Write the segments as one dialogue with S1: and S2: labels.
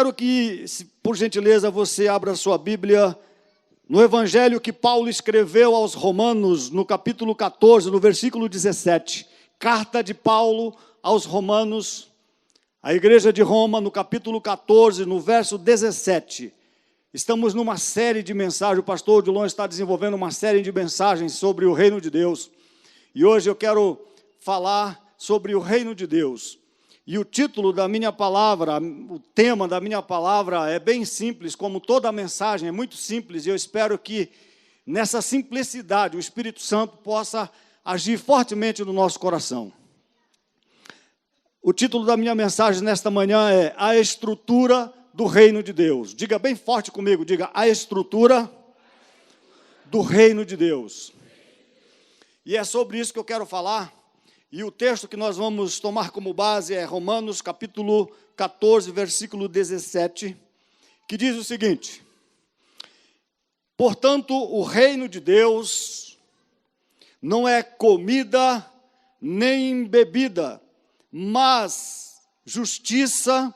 S1: quero que, por gentileza, você abra sua Bíblia no Evangelho que Paulo escreveu aos Romanos, no capítulo 14, no versículo 17. Carta de Paulo aos Romanos, a igreja de Roma, no capítulo 14, no verso 17. Estamos numa série de mensagens, o pastor Odilon está desenvolvendo uma série de mensagens sobre o reino de Deus. E hoje eu quero falar sobre o reino de Deus. E o título da minha palavra, o tema da minha palavra é bem simples, como toda a mensagem é muito simples, e eu espero que nessa simplicidade o Espírito Santo possa agir fortemente no nosso coração. O título da minha mensagem nesta manhã é A Estrutura do Reino de Deus. Diga bem forte comigo, diga a estrutura do Reino de Deus. E é sobre isso que eu quero falar. E o texto que nós vamos tomar como base é Romanos, capítulo 14, versículo 17, que diz o seguinte: portanto, o reino de Deus não é comida nem bebida, mas justiça,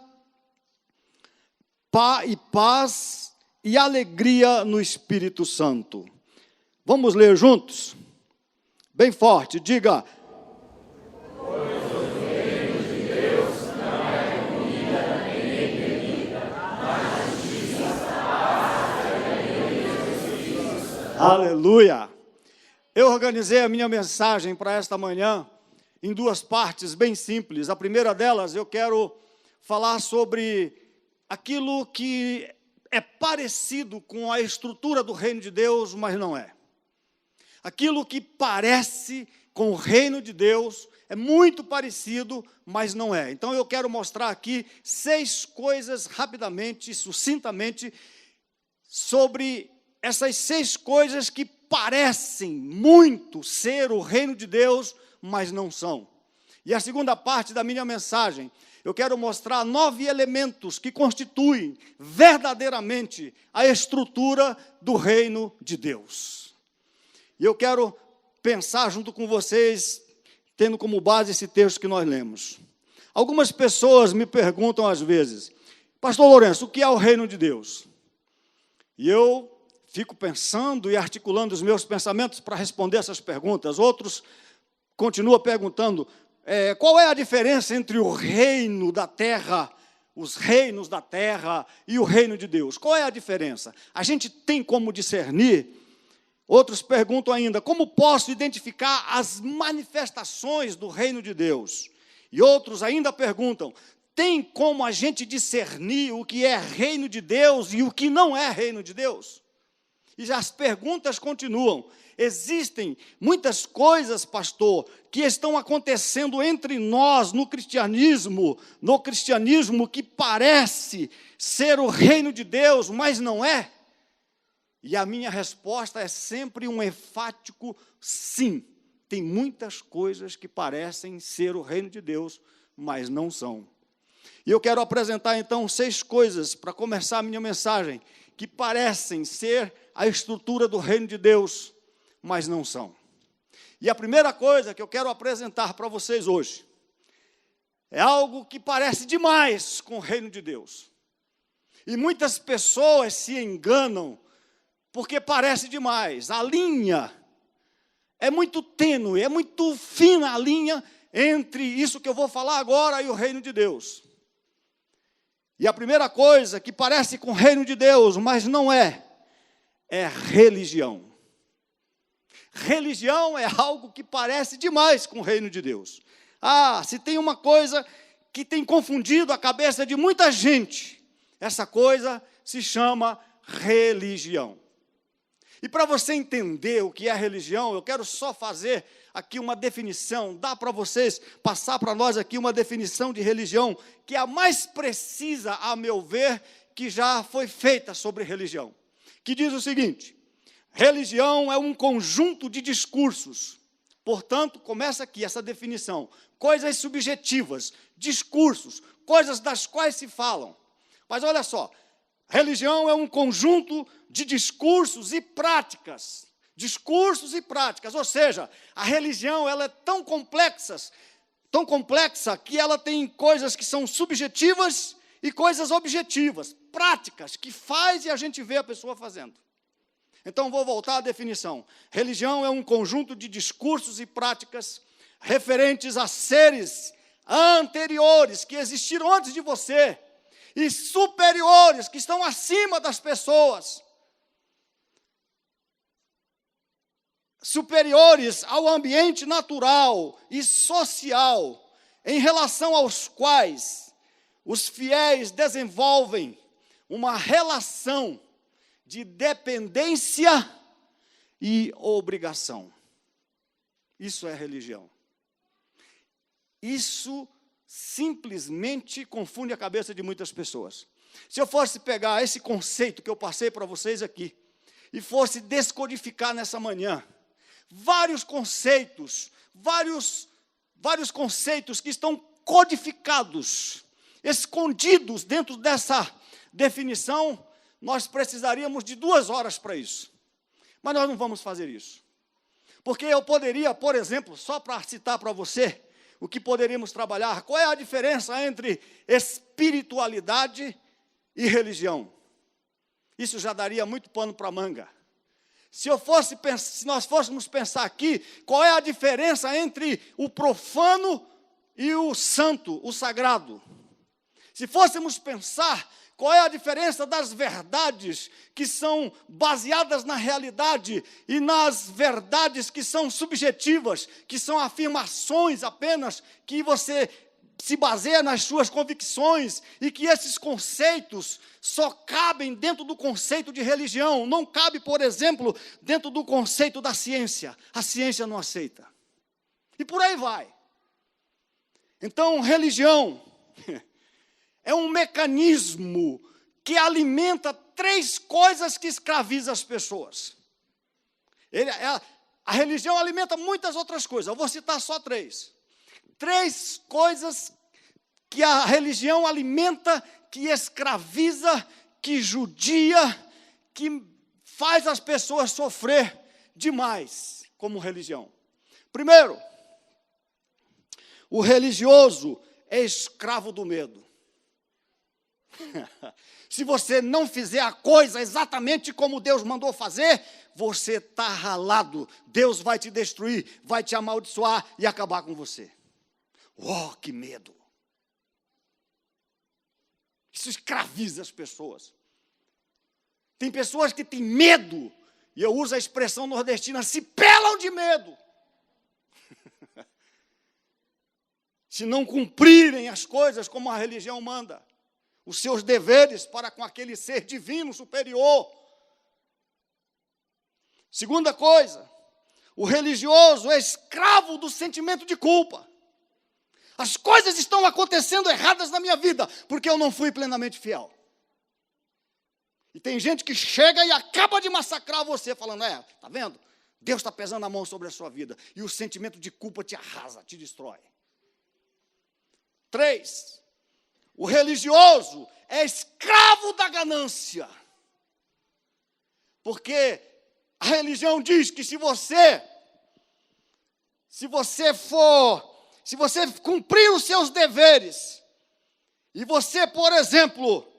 S1: paz e alegria no Espírito Santo. Vamos ler juntos? Bem forte, diga: aleluia! Eu organizei a minha mensagem para esta manhã em duas partes bem simples. A primeira delas, eu quero falar sobre aquilo que é parecido com a estrutura do reino de Deus, mas não é. Aquilo que parece com o reino de Deus é muito parecido, mas não é. Então eu quero mostrar aqui 6 coisas rapidamente, sucintamente, sobre essas 6 coisas que parecem muito ser o reino de Deus, mas não são. E a segunda parte da minha mensagem, eu quero mostrar 9 elementos que constituem verdadeiramente a estrutura do reino de Deus. E eu quero pensar junto com vocês, tendo como base esse texto que nós lemos. Algumas pessoas me perguntam às vezes: pastor Lourenço, o que é o reino de Deus? E eu fico pensando e articulando os meus pensamentos para responder essas perguntas. Outros continuam perguntando, qual é a diferença entre o reino da terra, os reinos da terra e o reino de Deus? Qual é a diferença? A gente tem como discernir? Outros perguntam ainda, como posso identificar as manifestações do reino de Deus? E outros ainda perguntam, tem como a gente discernir o que é reino de Deus e o que não é reino de Deus? E as perguntas continuam. Existem muitas coisas, pastor, que estão acontecendo entre nós no cristianismo que parece ser o reino de Deus, mas não é. E a minha resposta é sempre um enfático sim. Tem muitas coisas que parecem ser o reino de Deus, mas não são. E eu quero apresentar então 6 coisas para começar a minha mensagem, que parecem ser a estrutura do reino de Deus, mas não são. E a primeira coisa que eu quero apresentar para vocês hoje é algo que parece demais com o reino de Deus. E muitas pessoas se enganam porque parece demais. A linha é muito tênue, é muito fina a linha entre isso que eu vou falar agora e o reino de Deus. E a primeira coisa que parece com o reino de Deus, mas não é religião. Religião é algo que parece demais com o reino de Deus. Se tem uma coisa que tem confundido a cabeça de muita gente, essa coisa se chama religião. E para você entender o que é religião, eu quero só fazer aqui uma definição. Dá para vocês passar para nós aqui uma definição de religião, que é a mais precisa, a meu ver, que já foi feita sobre religião. Que diz o seguinte: religião é um conjunto de discursos. Portanto, começa aqui essa definição. Coisas subjetivas, discursos, coisas das quais se falam. Mas olha só, religião é um conjunto de discursos e práticas. Discursos e práticas, ou seja, a religião ela é tão complexa que ela tem coisas que são subjetivas e coisas objetivas, práticas, que faz e a gente vê a pessoa fazendo. Então, vou voltar à definição. Religião é um conjunto de discursos e práticas referentes a seres anteriores, que existiram antes de você, e superiores, que estão acima das pessoas, superiores ao ambiente natural e social, em relação aos quais os fiéis desenvolvem uma relação de dependência e obrigação. Isso é religião. Isso simplesmente confunde a cabeça de muitas pessoas. Se eu fosse pegar esse conceito que eu passei para vocês aqui e fosse descodificar nessa manhã, vários conceitos que estão codificados, escondidos dentro dessa definição, nós precisaríamos de 2 horas para isso. Mas nós não vamos fazer isso. Porque eu poderia, por exemplo, só para citar para você, o que poderíamos trabalhar, qual é a diferença entre espiritualidade e religião? Isso já daria muito pano para manga. Se nós fôssemos pensar aqui, qual é a diferença entre o profano e o santo, o sagrado? Se fôssemos pensar, qual é a diferença das verdades que são baseadas na realidade e nas verdades que são subjetivas, que são afirmações apenas, que você se baseia nas suas convicções e que esses conceitos só cabem dentro do conceito de religião, não cabe, por exemplo, dentro do conceito da ciência. A ciência não aceita. E por aí vai. Então, religião é um mecanismo que alimenta 3 coisas que escravizam as pessoas. A religião alimenta muitas outras coisas, eu vou citar só 3. 3 coisas que a religião alimenta, que escraviza, que judia, que faz as pessoas sofrer demais como religião. Primeiro, o religioso é escravo do medo. Se você não fizer a coisa exatamente como Deus mandou fazer, você está ralado. Deus vai te destruir, vai te amaldiçoar e acabar com você. Oh, que medo! Isso escraviza as pessoas. Tem pessoas que têm medo, e eu uso a expressão nordestina, se pelam de medo. Se não cumprirem as coisas como a religião manda, os seus deveres para com aquele ser divino superior. Segunda coisa, o religioso é escravo do sentimento de culpa. As coisas estão acontecendo erradas na minha vida, porque eu não fui plenamente fiel. E tem gente que chega e acaba de massacrar você, falando, tá vendo? Deus está pesando a mão sobre a sua vida. E o sentimento de culpa te arrasa, te destrói. 3, o religioso é escravo da ganância. Porque a religião diz que se você cumprir os seus deveres, e você, por exemplo,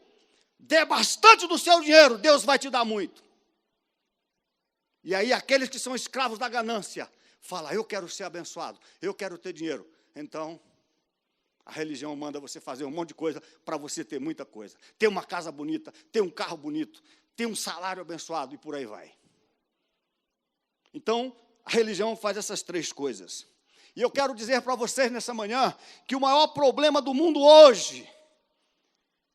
S1: der bastante do seu dinheiro, Deus vai te dar muito. E aí aqueles que são escravos da ganância, falam, eu quero ser abençoado, eu quero ter dinheiro. Então, a religião manda você fazer um monte de coisa para você ter muita coisa. Ter uma casa bonita, ter um carro bonito, ter um salário abençoado e por aí vai. Então, a religião faz essas 3 coisas. E eu quero dizer para vocês nessa manhã que o maior problema do mundo hoje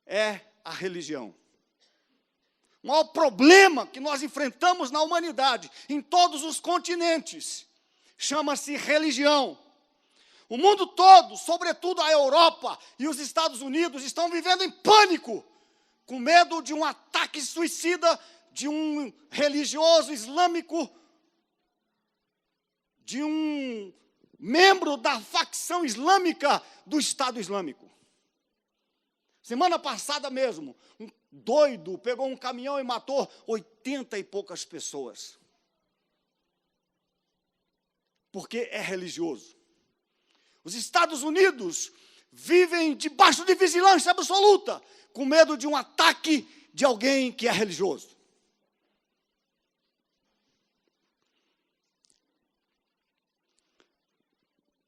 S1: é a religião. O maior problema que nós enfrentamos na humanidade, em todos os continentes, chama-se religião. O mundo todo, sobretudo a Europa e os Estados Unidos, estão vivendo em pânico, com medo de um ataque suicida de um religioso islâmico, de um membro da facção islâmica do Estado Islâmico. Semana passada mesmo, um doido pegou um caminhão e matou 80 e poucas pessoas. Porque é religioso. Os Estados Unidos vivem debaixo de vigilância absoluta, com medo de um ataque de alguém que é religioso.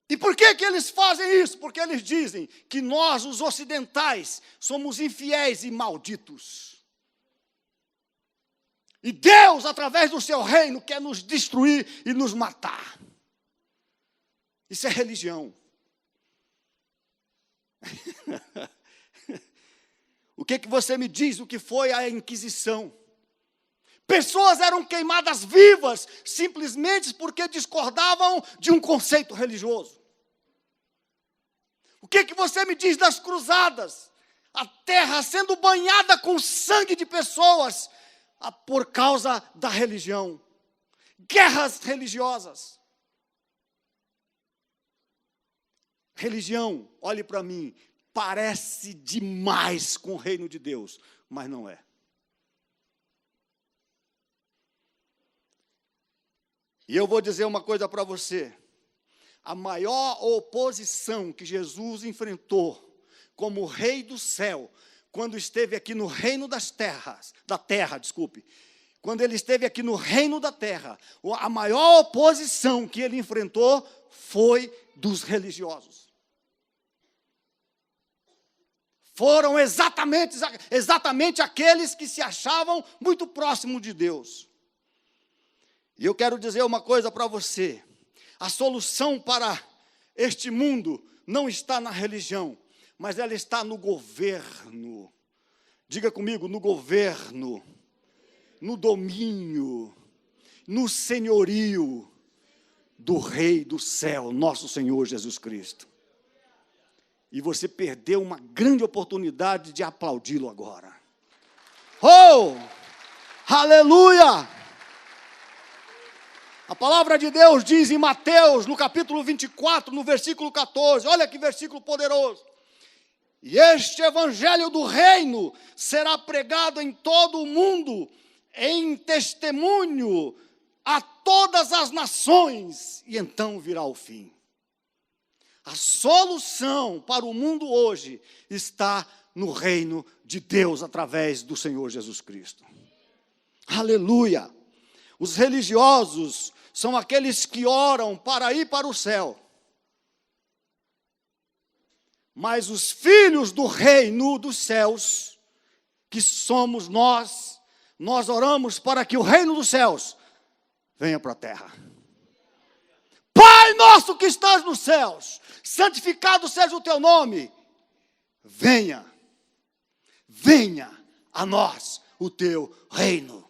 S1: E por que eles fazem isso? Porque eles dizem que nós, os ocidentais, somos infiéis e malditos. E Deus, através do seu reino, quer nos destruir e nos matar. Isso é religião. O que você me diz o que foi a Inquisição? Pessoas eram queimadas vivas simplesmente porque discordavam de um conceito religioso. O que você me diz das cruzadas? A terra sendo banhada com sangue de pessoas por causa da religião. Guerras religiosas. Religião, olhe para mim, parece demais com o reino de Deus, mas não é. E eu vou dizer uma coisa para você. A maior oposição que Jesus enfrentou como rei do céu, quando esteve aqui no reino da terra, quando ele esteve aqui no reino da terra, a maior oposição que ele enfrentou foi dos religiosos. Foram exatamente aqueles que se achavam muito próximos de Deus. E eu quero dizer uma coisa para você. A solução para este mundo não está na religião, mas ela está no governo. Diga comigo, no governo, no domínio, no senhorio do Rei do céu, nosso Senhor Jesus Cristo. E você perdeu uma grande oportunidade de aplaudi-lo agora. Oh! Aleluia! A palavra de Deus diz em Mateus, no capítulo 24, no versículo 14, olha que versículo poderoso. E este evangelho do reino será pregado em todo o mundo, em testemunho a todas as nações, e então virá o fim. A solução para o mundo hoje está no reino de Deus, através do Senhor Jesus Cristo. Aleluia! Os religiosos são aqueles que oram para ir para o céu. Mas os filhos do reino dos céus, que somos nós oramos para que o reino dos céus venha para a terra. Pai nosso que estás nos céus, santificado seja o teu nome. Venha a nós o teu reino.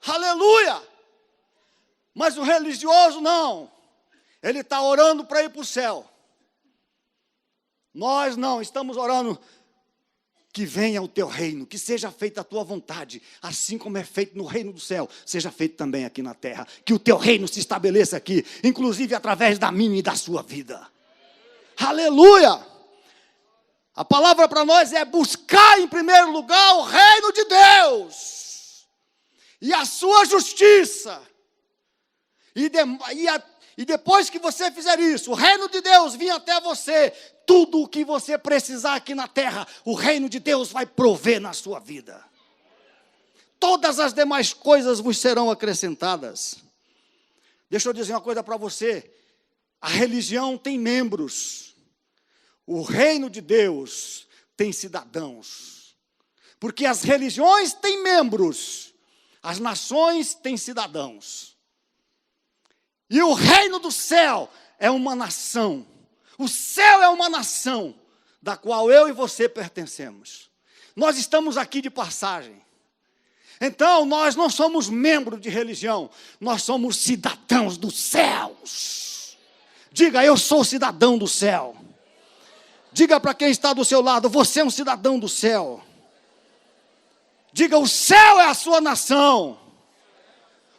S1: Aleluia! Mas o religioso não. Ele está orando para ir para o céu. Nós não, estamos orando que venha o teu reino, que seja feita a tua vontade, assim como é feito no reino do céu, seja feito também aqui na terra. Que o teu reino se estabeleça aqui, inclusive através da minha e da sua vida. Aleluia! A palavra para nós é buscar em primeiro lugar o reino de Deus e a sua justiça. E depois que você fizer isso, o reino de Deus vir até você, tudo o que você precisar aqui na terra, o reino de Deus vai prover na sua vida. Todas as demais coisas vos serão acrescentadas. Deixa eu dizer uma coisa para você. A religião tem membros. O reino de Deus tem cidadãos. Porque as religiões têm membros. As nações têm cidadãos. E o reino do céu é uma nação. O céu é uma nação da qual eu e você pertencemos. Nós estamos aqui de passagem. Então, nós não somos membros de religião. Nós somos cidadãos dos céus. Diga, eu sou cidadão do céu. Diga para quem está do seu lado, você é um cidadão do céu. Diga, o céu é a sua nação.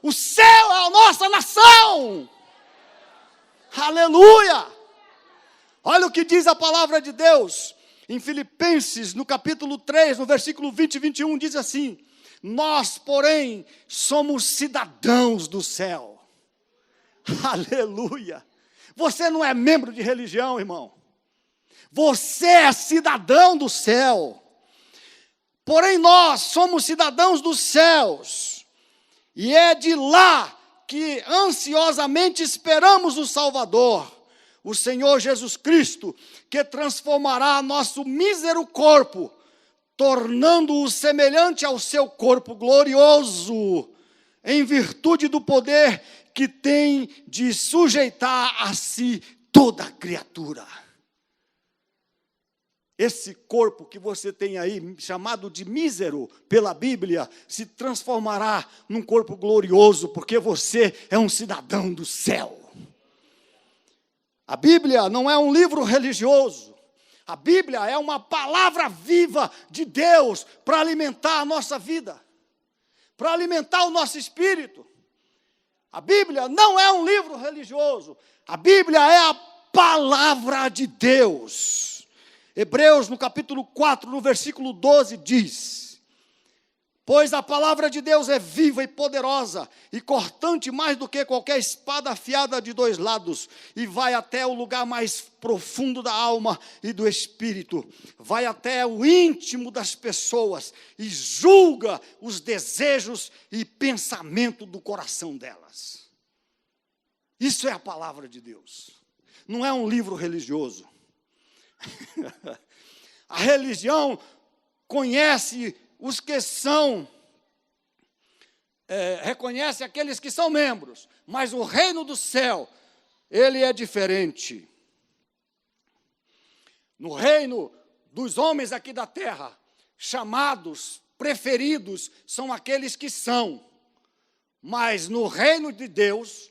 S1: O céu é a nossa nação. Aleluia! Olha o que diz a palavra de Deus. Em Filipenses, no capítulo 3, no versículo 20 e 21, diz assim: nós, porém, somos cidadãos do céu. Aleluia! Você não é membro de religião, irmão. Você é cidadão do céu. Porém, nós somos cidadãos dos céus. E é de lá que ansiosamente esperamos o Salvador, o Senhor Jesus Cristo, que transformará nosso mísero corpo, tornando-o semelhante ao seu corpo glorioso, em virtude do poder que tem de sujeitar a si toda a criatura. Esse corpo que você tem aí, chamado de mísero pela Bíblia, se transformará num corpo glorioso, porque você é um cidadão do céu. A Bíblia não é um livro religioso. A Bíblia é uma palavra viva de Deus para alimentar a nossa vida, para alimentar o nosso espírito. A Bíblia não é um livro religioso. A Bíblia é a palavra de Deus. Hebreus, no capítulo 4, no versículo 12, diz: pois a palavra de Deus é viva e poderosa, e cortante mais do que qualquer espada afiada de dois lados, e vai até o lugar mais profundo da alma e do espírito, vai até o íntimo das pessoas, e julga os desejos e pensamento do coração delas. Isso é a palavra de Deus. Não é um livro religioso. A religião conhece os que são, reconhece aqueles que são membros, mas o reino do céu, ele é diferente. No reino dos homens aqui da terra, chamados, preferidos, são aqueles que são, mas no reino de Deus,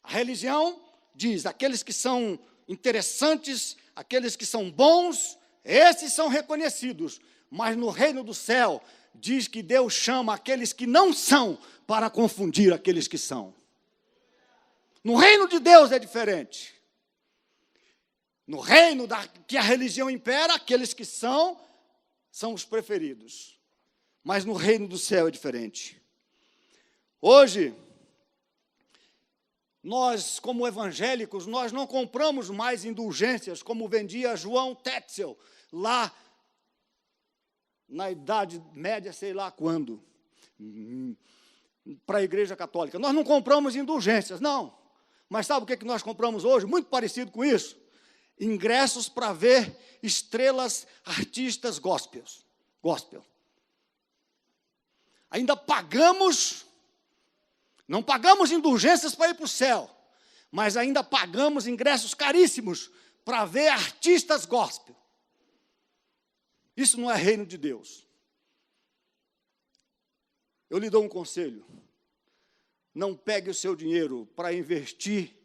S1: a religião diz, aqueles que são interessantes, aqueles que são bons, esses são reconhecidos. Mas no reino do céu, diz que Deus chama aqueles que não são para confundir aqueles que são. No reino de Deus é diferente. No reino que a religião impera, aqueles que são os preferidos. Mas no reino do céu é diferente. Hoje, nós, como evangélicos, nós não compramos mais indulgências, como vendia João Tetzel, lá na Idade Média, sei lá quando, para a Igreja Católica. Nós não compramos indulgências, não. Mas sabe o que nós compramos hoje? Muito parecido com isso. Ingressos para ver estrelas, artistas gospel. Ainda pagamos. Não pagamos indulgências para ir para o céu, mas ainda pagamos ingressos caríssimos para ver artistas gospel. Isso não é reino de Deus. Eu lhe dou um conselho. Não pegue o seu dinheiro para investir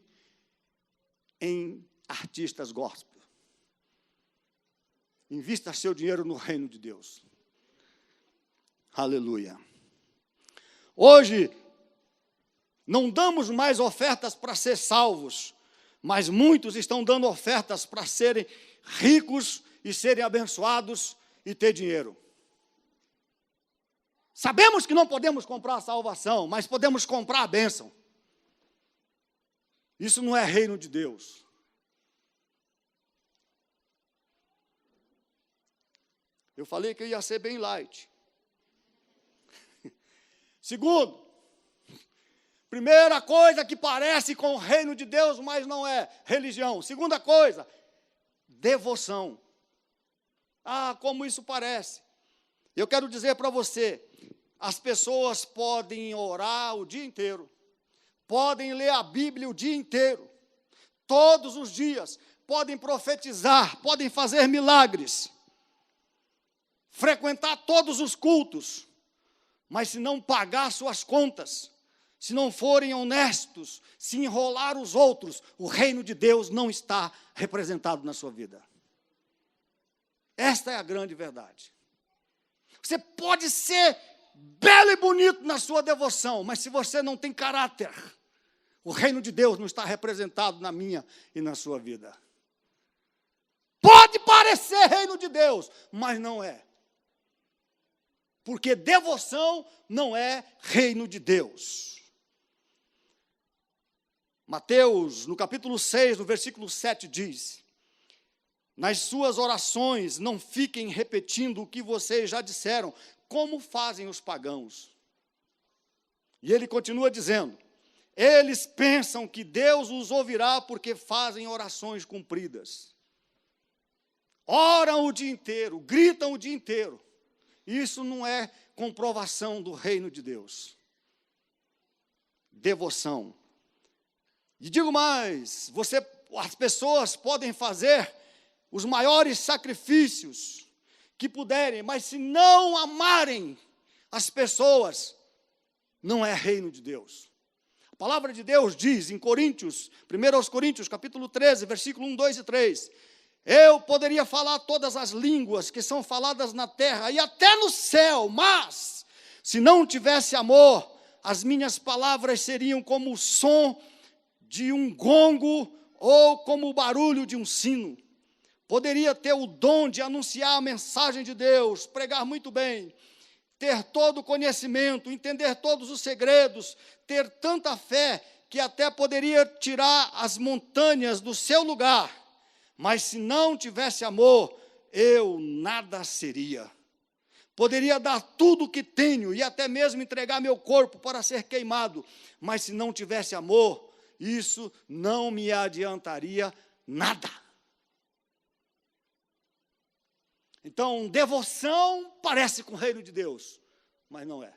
S1: em artistas gospel. Invista seu dinheiro no reino de Deus. Aleluia. Hoje, não damos mais ofertas para ser salvos, mas muitos estão dando ofertas para serem ricos e serem abençoados e ter dinheiro. Sabemos que não podemos comprar a salvação, mas podemos comprar a bênção. Isso não é reino de Deus. Eu falei que eu ia ser bem light. Segundo, primeira coisa que parece com o reino de Deus, mas não é religião. Segunda coisa, devoção. Ah, como isso parece. Eu quero dizer para você, as pessoas podem orar o dia inteiro, podem ler a Bíblia o dia inteiro, todos os dias, podem profetizar, podem fazer milagres, frequentar todos os cultos, mas se não pagar suas contas, se não forem honestos, se enrolar os outros, o reino de Deus não está representado na sua vida. Esta é a grande verdade. Você pode ser belo e bonito na sua devoção, mas se você não tem caráter, o reino de Deus não está representado na minha e na sua vida. Pode parecer reino de Deus, mas não é. Porque devoção não é reino de Deus. Mateus, no capítulo 6, no versículo 7, diz: nas suas orações não fiquem repetindo o que vocês já disseram, como fazem os pagãos. E ele continua dizendo: eles pensam que Deus os ouvirá porque fazem orações compridas. Oram o dia inteiro, gritam o dia inteiro. Isso não é comprovação do reino de Deus. Devoção. E digo mais, as pessoas podem fazer os maiores sacrifícios que puderem, mas se não amarem as pessoas, não é reino de Deus. A palavra de Deus diz em Coríntios, 1 Coríntios, capítulo 13, versículo 1, 2 e 3, eu poderia falar todas as línguas que são faladas na terra e até no céu, mas se não tivesse amor, as minhas palavras seriam como o som de um gongo ou como o barulho de um sino. Poderia ter o dom de anunciar a mensagem de Deus, pregar muito bem, ter todo o conhecimento, entender todos os segredos, ter tanta fé que até poderia tirar as montanhas do seu lugar, mas se não tivesse amor, eu nada seria. Poderia dar tudo o que tenho e até mesmo entregar meu corpo para ser queimado, mas se não tivesse amor, isso não me adiantaria nada. Então, devoção parece com o reino de Deus, mas não é.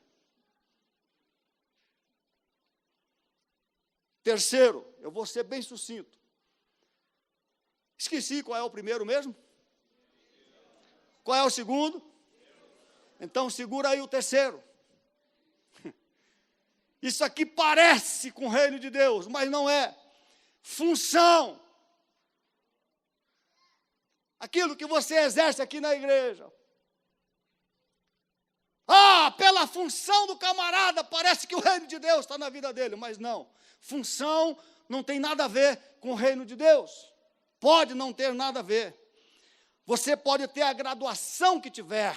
S1: Terceiro, eu vou ser bem sucinto. Esqueci qual é o primeiro mesmo? Qual é o segundo? Então, segura aí o terceiro. Isso aqui parece com o reino de Deus, mas não é. Função. Aquilo que você exerce aqui na igreja. Pela função do camarada, parece que o reino de Deus está na vida dele, mas não. Função não tem nada a ver com o reino de Deus. Pode não ter nada a ver. Você pode ter a graduação que tiver,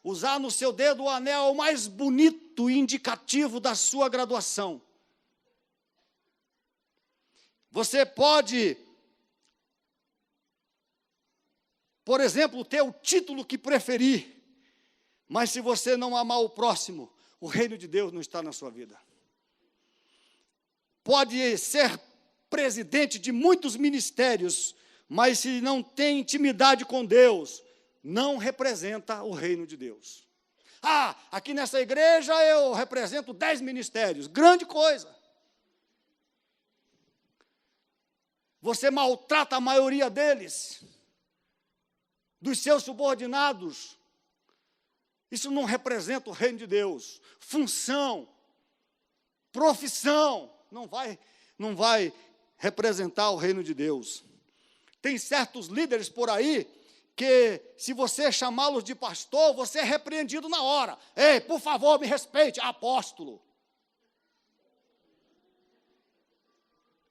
S1: usar no seu dedo o anel mais bonito e indicativo da sua graduação. Você pode, por exemplo, ter o título que preferir, mas se você não amar o próximo, o reino de Deus não está na sua vida. Pode ser presidente de muitos ministérios, mas se não tem intimidade com Deus, não representa o reino de Deus. Aqui nessa igreja eu represento 10 ministérios, grande coisa. Você maltrata a maioria deles, dos seus subordinados. Isso não representa o reino de Deus. Função, profissão, não vai representar o reino de Deus. Tem certos líderes por aí que, se você chamá-los de pastor, você é repreendido na hora. Ei, por favor, me respeite, apóstolo.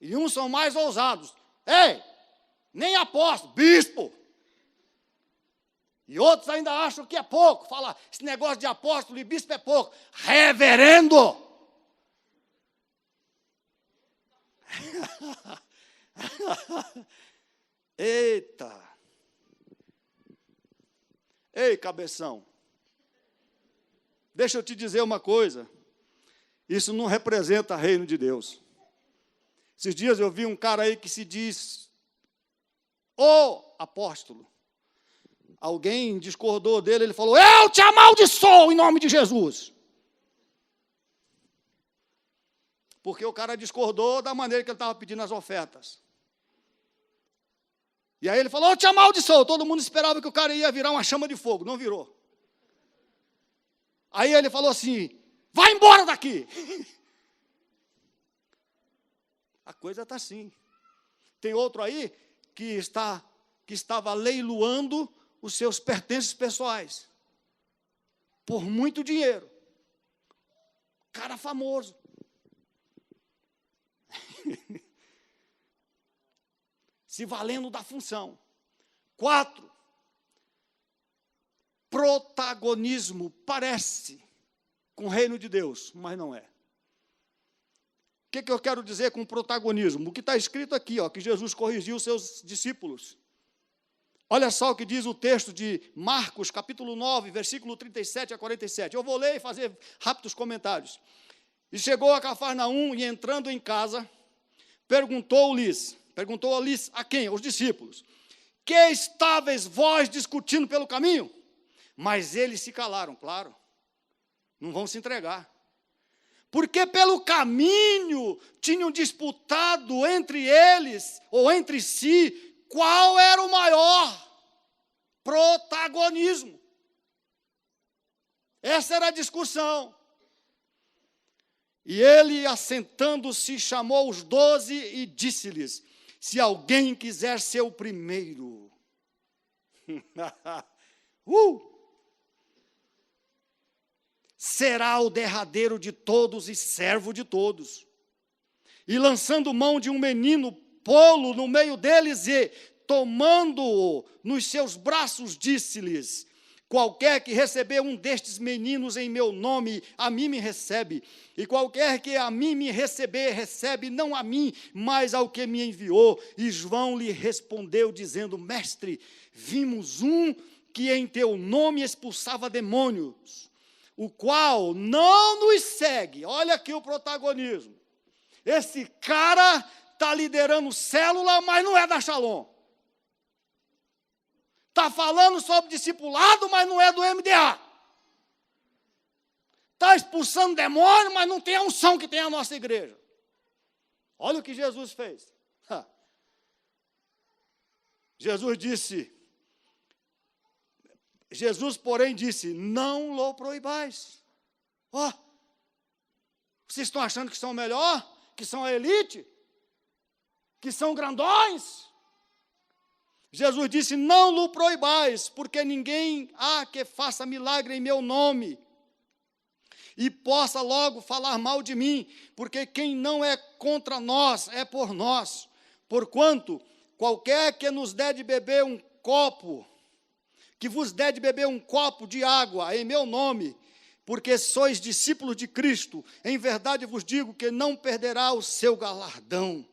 S1: E uns são mais ousados. Ei, nem apóstolo, bispo. E outros ainda acham que é pouco. Fala, esse negócio de apóstolo e bispo é pouco. Reverendo. Eita. Ei, cabeção. Deixa eu te dizer uma coisa. Isso não representa o reino de Deus. Esses dias eu vi um cara aí que se diz apóstolo. Alguém discordou dele, ele falou, eu te amaldiçoo em nome de Jesus. Porque o cara discordou da maneira que ele estava pedindo as ofertas. E aí ele falou, eu te amaldiçoo. Todo mundo esperava que o cara ia virar uma chama de fogo, não virou. Aí ele falou assim, vai embora daqui. A coisa está assim. Tem outro aí que estava leiloando os seus pertences pessoais, por muito dinheiro. Cara famoso. Se valendo da função. 4, protagonismo parece com o reino de Deus, mas não é. que eu quero dizer com protagonismo? O que está escrito aqui, ó, que Jesus corrigiu os seus discípulos. Olha só o que diz o texto de Marcos, capítulo 9, versículo 37 a 47. Eu vou ler e fazer rápidos comentários. E chegou a Cafarnaum e, entrando em casa, perguntou-lhes a quem? Os discípulos. Que estáveis vós discutindo pelo caminho? Mas eles se calaram, claro. Não vão se entregar. Porque pelo caminho tinham disputado entre eles, ou entre si, qual era o maior protagonismo. Essa era a discussão. E ele, assentando-se, chamou os 12 e disse-lhes: se alguém quiser ser o primeiro, será o derradeiro de todos e servo de todos. E lançando mão de um menino, pô-lo no meio deles e, tomando-o nos seus braços, disse-lhes: qualquer que receber um destes meninos em meu nome, a mim me recebe. E qualquer que a mim me receber, recebe não a mim, mas ao que me enviou. E João lhe respondeu, dizendo: mestre, vimos um que em teu nome expulsava demônios, o qual não nos segue. Olha aqui o protagonismo. Esse cara está liderando célula, mas não é da Shalom. Está falando sobre discipulado, mas não é do MDA. Está expulsando demônio, mas não tem a unção que tem a nossa igreja. Olha o que Jesus fez. Jesus, porém, disse: não lo proibais. Vocês estão achando que são melhor? Que são a elite? Que são grandões? Jesus disse: não lo proibais, porque ninguém há que faça milagre em meu nome e possa logo falar mal de mim, porque quem não é contra nós é por nós. Porquanto, qualquer que nos der de beber um copo, que vos der de beber um copo de água em meu nome, porque sois discípulos de Cristo, em verdade vos digo que não perderá o seu galardão.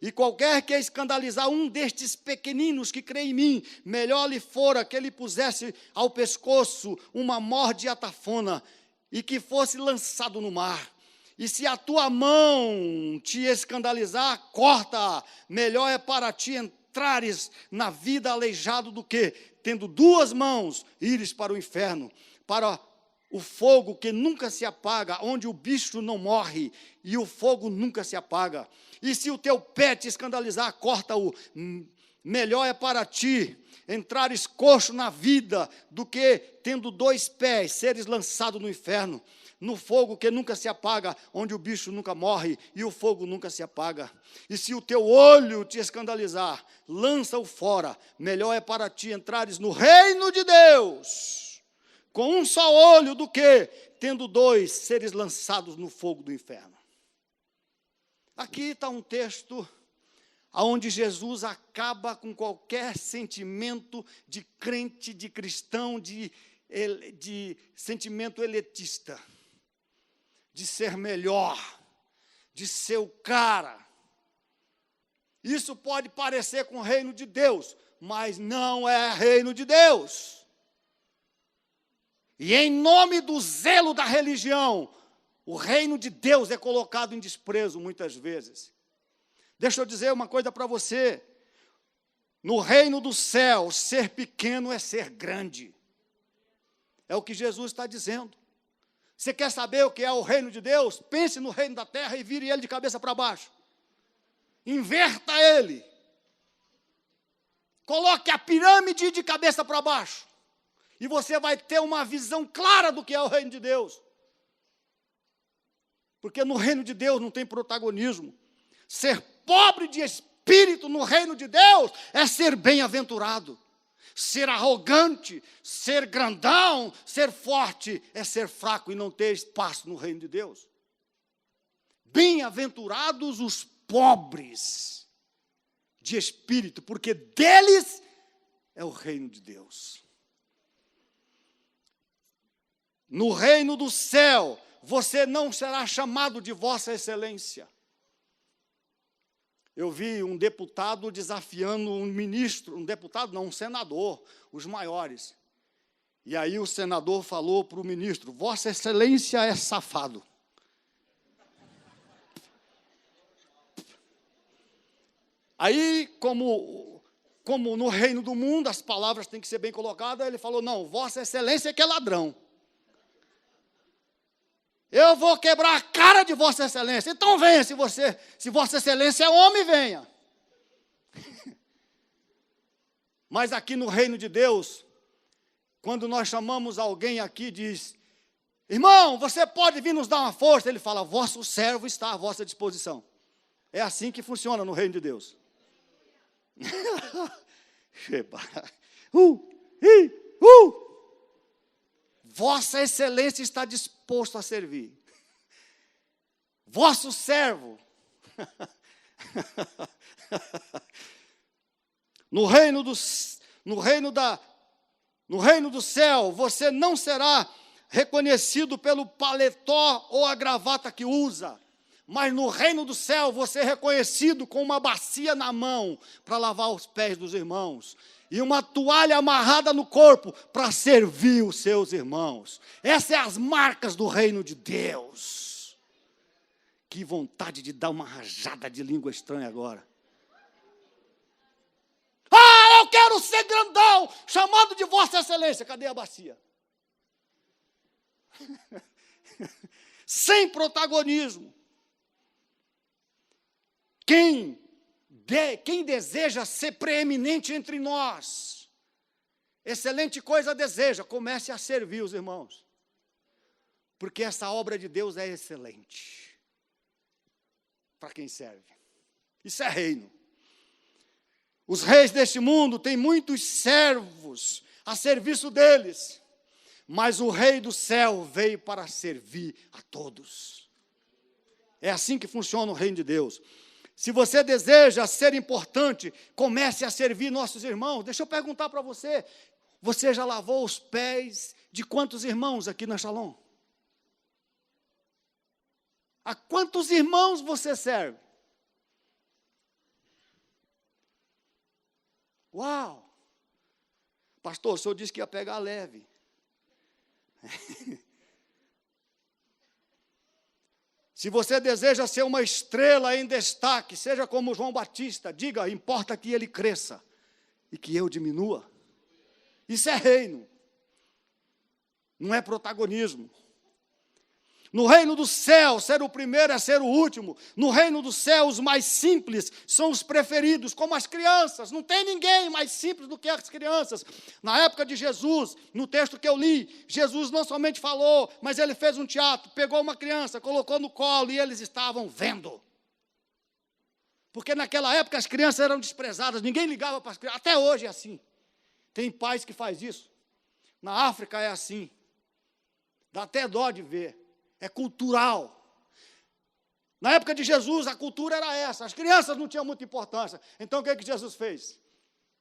S1: E qualquer que escandalizar um destes pequeninos que crê em mim, melhor lhe fora que ele pusesse ao pescoço uma mor de atafona e que fosse lançado no mar. E se a tua mão te escandalizar, corta-a. Melhor é para ti entrares na vida aleijado do que, tendo 2 mãos, ires para o inferno, para o fogo que nunca se apaga, onde o bicho não morre e o fogo nunca se apaga. E se o teu pé te escandalizar, corta-o. Melhor é para ti entrares coxo na vida do que, tendo 2 pés, seres lançado no inferno, no fogo que nunca se apaga, onde o bicho nunca morre e o fogo nunca se apaga. E se o teu olho te escandalizar, lança-o fora. Melhor é para ti entrares no reino de Deus com um só olho do que, tendo 2, seres lançados no fogo do inferno. Aqui está um texto onde Jesus acaba com qualquer sentimento de crente, de cristão, de sentimento elitista, de ser melhor, de ser o cara. Isso pode parecer com o reino de Deus, mas não é reino de Deus. E em nome do zelo da religião, o reino de Deus é colocado em desprezo muitas vezes. Deixa eu dizer uma coisa para você. No reino do céu, ser pequeno é ser grande. É o que Jesus está dizendo. Você quer saber o que é o reino de Deus? Pense no reino da terra e vire ele de cabeça para baixo. Inverta ele. Coloque a pirâmide de cabeça para baixo. E você vai ter uma visão clara do que é o reino de Deus. Porque no reino de Deus não tem protagonismo. Ser pobre de espírito no reino de Deus é ser bem-aventurado. Ser arrogante, ser grandão, ser forte é ser fraco e não ter espaço no reino de Deus. Bem-aventurados os pobres de espírito, porque deles é o reino de Deus. No reino do céu, você não será chamado de Vossa Excelência. Eu vi um deputado desafiando um ministro, um senador, os maiores. E aí o senador falou para o ministro: Vossa Excelência é safado. Aí, como no reino do mundo as palavras têm que ser bem colocadas, ele falou: não, Vossa Excelência é que é ladrão. Eu vou quebrar a cara de Vossa Excelência. Então venha, se Vossa Excelência é homem, venha. Mas aqui no reino de Deus, quando nós chamamos alguém aqui e diz: irmão, você pode vir nos dar uma força? Ele fala: vosso servo está à vossa disposição. É assim que funciona no reino de Deus. Vossa Excelência está disposto a servir. Vosso servo. No reino do céu, você não será reconhecido pelo paletó ou a gravata que usa. Mas no reino do céu, você é reconhecido com uma bacia na mão para lavar os pés dos irmãos. E uma toalha amarrada no corpo para servir os seus irmãos. Essas são as marcas do reino de Deus. Que vontade de dar uma rajada de língua estranha agora. Ah, eu quero ser grandão, chamado de Vossa Excelência. Cadê a bacia? Sem protagonismo. Quem deseja ser preeminente entre nós, excelente coisa deseja, comece a servir os irmãos. Porque essa obra de Deus é excelente. Para quem serve. Isso é reino. Os reis deste mundo têm muitos servos a serviço deles. Mas o rei do céu veio para servir a todos. É assim que funciona o reino de Deus. Se você deseja ser importante, comece a servir nossos irmãos. Deixa eu perguntar para você: você já lavou os pés de quantos irmãos aqui na Shalom? A quantos irmãos você serve? Uau! Pastor, o senhor disse que ia pegar leve. Se você deseja ser uma estrela em destaque, seja como João Batista, diga: importa que ele cresça e que eu diminua. Isso é reino, não é protagonismo. No reino do céu, ser o primeiro é ser o último. No reino do céu, os mais simples são os preferidos, como as crianças. Não tem ninguém mais simples do que as crianças. Na época de Jesus, no texto que eu li, Jesus não somente falou, mas ele fez um teatro, pegou uma criança, colocou no colo e eles estavam vendo. Porque naquela época as crianças eram desprezadas, ninguém ligava para as crianças. Até hoje é assim. Tem pais que faz isso. Na África é assim. Dá até dó de ver. É cultural. Na época de Jesus, a cultura era essa. As crianças não tinham muita importância. Então, o que Jesus fez?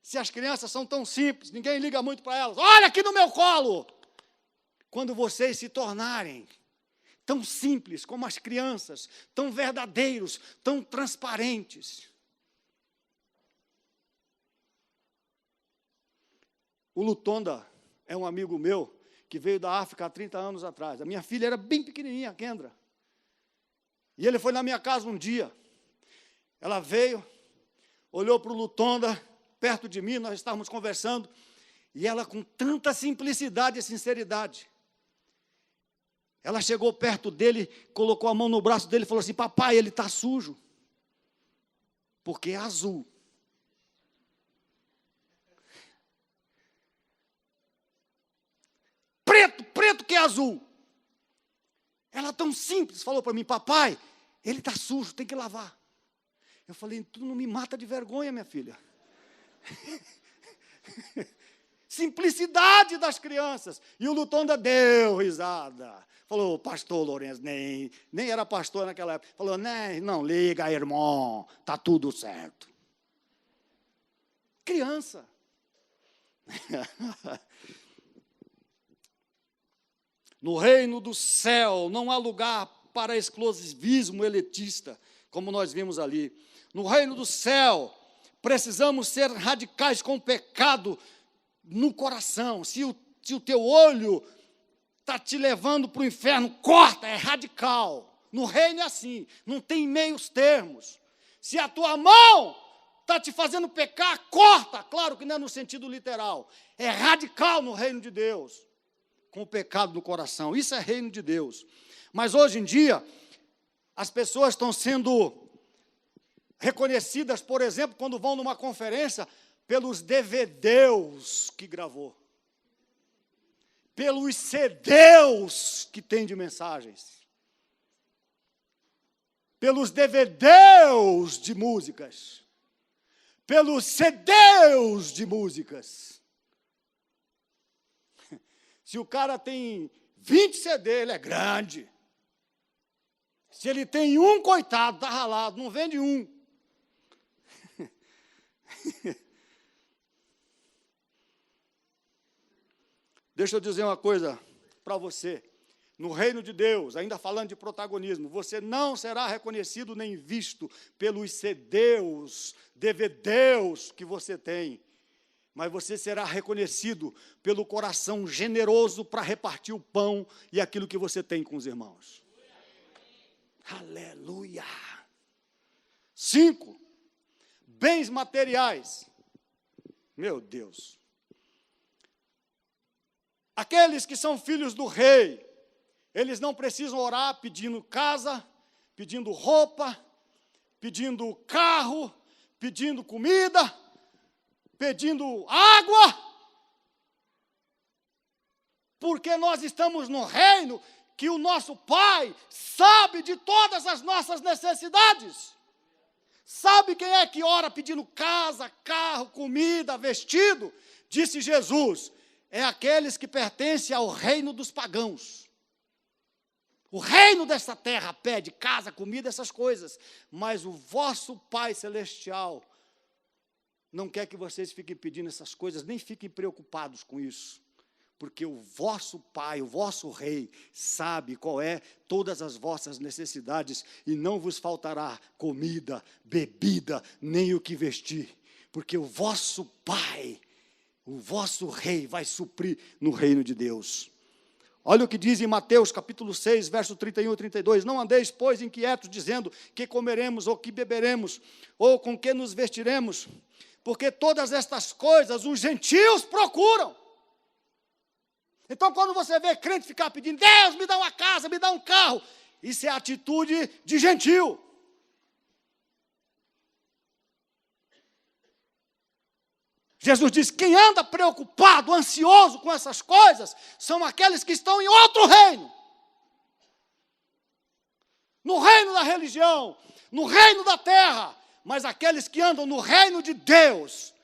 S1: Se as crianças são tão simples, ninguém liga muito para elas. Olha aqui no meu colo! Quando vocês se tornarem tão simples como as crianças, tão verdadeiros, tão transparentes. O Lutonda é um amigo meu, que veio da África há 30 anos atrás. A minha filha era bem pequenininha, a Kendra. E ele foi na minha casa um dia. Ela veio, olhou para o Lutonda, perto de mim, nós estávamos conversando, e ela com tanta simplicidade e sinceridade. Ela chegou perto dele, colocou a mão no braço dele e falou assim: papai, ele está sujo. Porque é azul. Preto que é azul. Ela tão simples, falou para mim: papai, ele está sujo, tem que lavar. Eu falei: tu não me mata de vergonha, minha filha. Simplicidade das crianças. E o Lutonda deu risada. Falou: pastor Lourenço, nem era pastor naquela época. Falou: não liga, irmão, está tudo certo. Criança. No reino do céu não há lugar para exclusivismo elitista, como nós vimos ali. No reino do céu, precisamos ser radicais com o pecado no coração. Se o teu olho está te levando para o inferno, corta, é radical. No reino é assim, não tem meios termos. Se a tua mão está te fazendo pecar, corta. Claro que não é no sentido literal. É radical no reino de Deus, com o pecado no coração. Isso é reino de Deus. Mas hoje em dia, as pessoas estão sendo reconhecidas, por exemplo, quando vão numa conferência, pelos DVDs que gravou, pelos CDs que tem de mensagens, pelos DVDs de músicas, pelos CDs de músicas. Se o cara tem 20 CD, ele é grande. Se ele tem um, coitado, está ralado, não vende um. Deixa eu dizer uma coisa para você. No reino de Deus, ainda falando de protagonismo, você não será reconhecido nem visto pelos CDs, DVDs que você tem, mas você será reconhecido pelo coração generoso para repartir o pão e aquilo que você tem com os irmãos. Aleluia! 5, bens materiais. Meu Deus. Aqueles que são filhos do rei, eles não precisam orar pedindo casa, pedindo roupa, pedindo carro, pedindo comida, pedindo água, porque nós estamos no reino que o nosso Pai sabe de todas as nossas necessidades. Sabe quem é que ora pedindo casa, carro, comida, vestido? Disse Jesus, é aqueles que pertencem ao reino dos pagãos. O reino desta terra pede casa, comida, essas coisas, mas o vosso Pai Celestial não quer que vocês fiquem pedindo essas coisas, nem fiquem preocupados com isso, porque o vosso Pai, o vosso Rei, sabe qual é todas as vossas necessidades e não vos faltará comida, bebida, nem o que vestir, porque o vosso Pai, o vosso Rei vai suprir no reino de Deus. Olha o que diz em Mateus, capítulo 6, verso 31 e 32. Não andeis, pois, inquietos, dizendo que comeremos, ou que beberemos, ou com que nos vestiremos, porque todas estas coisas os gentios procuram. Então, quando você vê crente ficar pedindo, Deus, me dá uma casa, me dá um carro, isso é atitude de gentio. Jesus diz, quem anda preocupado, ansioso com essas coisas, são aqueles que estão em outro reino. No reino da religião, no reino da terra, mas aqueles que andam no reino de Deus,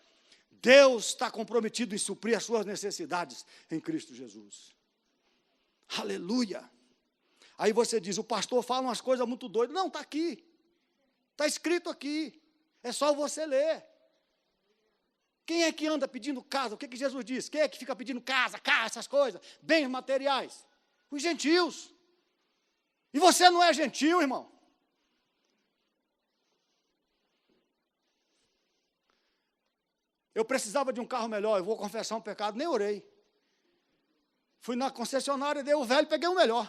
S1: Deus está comprometido em suprir as suas necessidades em Cristo Jesus. Aleluia! Aí você diz, o pastor fala umas coisas muito doidas. Não, está aqui. Está escrito aqui. É só você ler. Quem é que anda pedindo casa? O que Jesus diz? Quem é que fica pedindo casa, essas coisas? Bens materiais. Os gentios. E você não é gentil, irmão. Eu precisava de um carro melhor, eu vou confessar um pecado, nem orei. Fui na concessionária, dei o velho, peguei o melhor.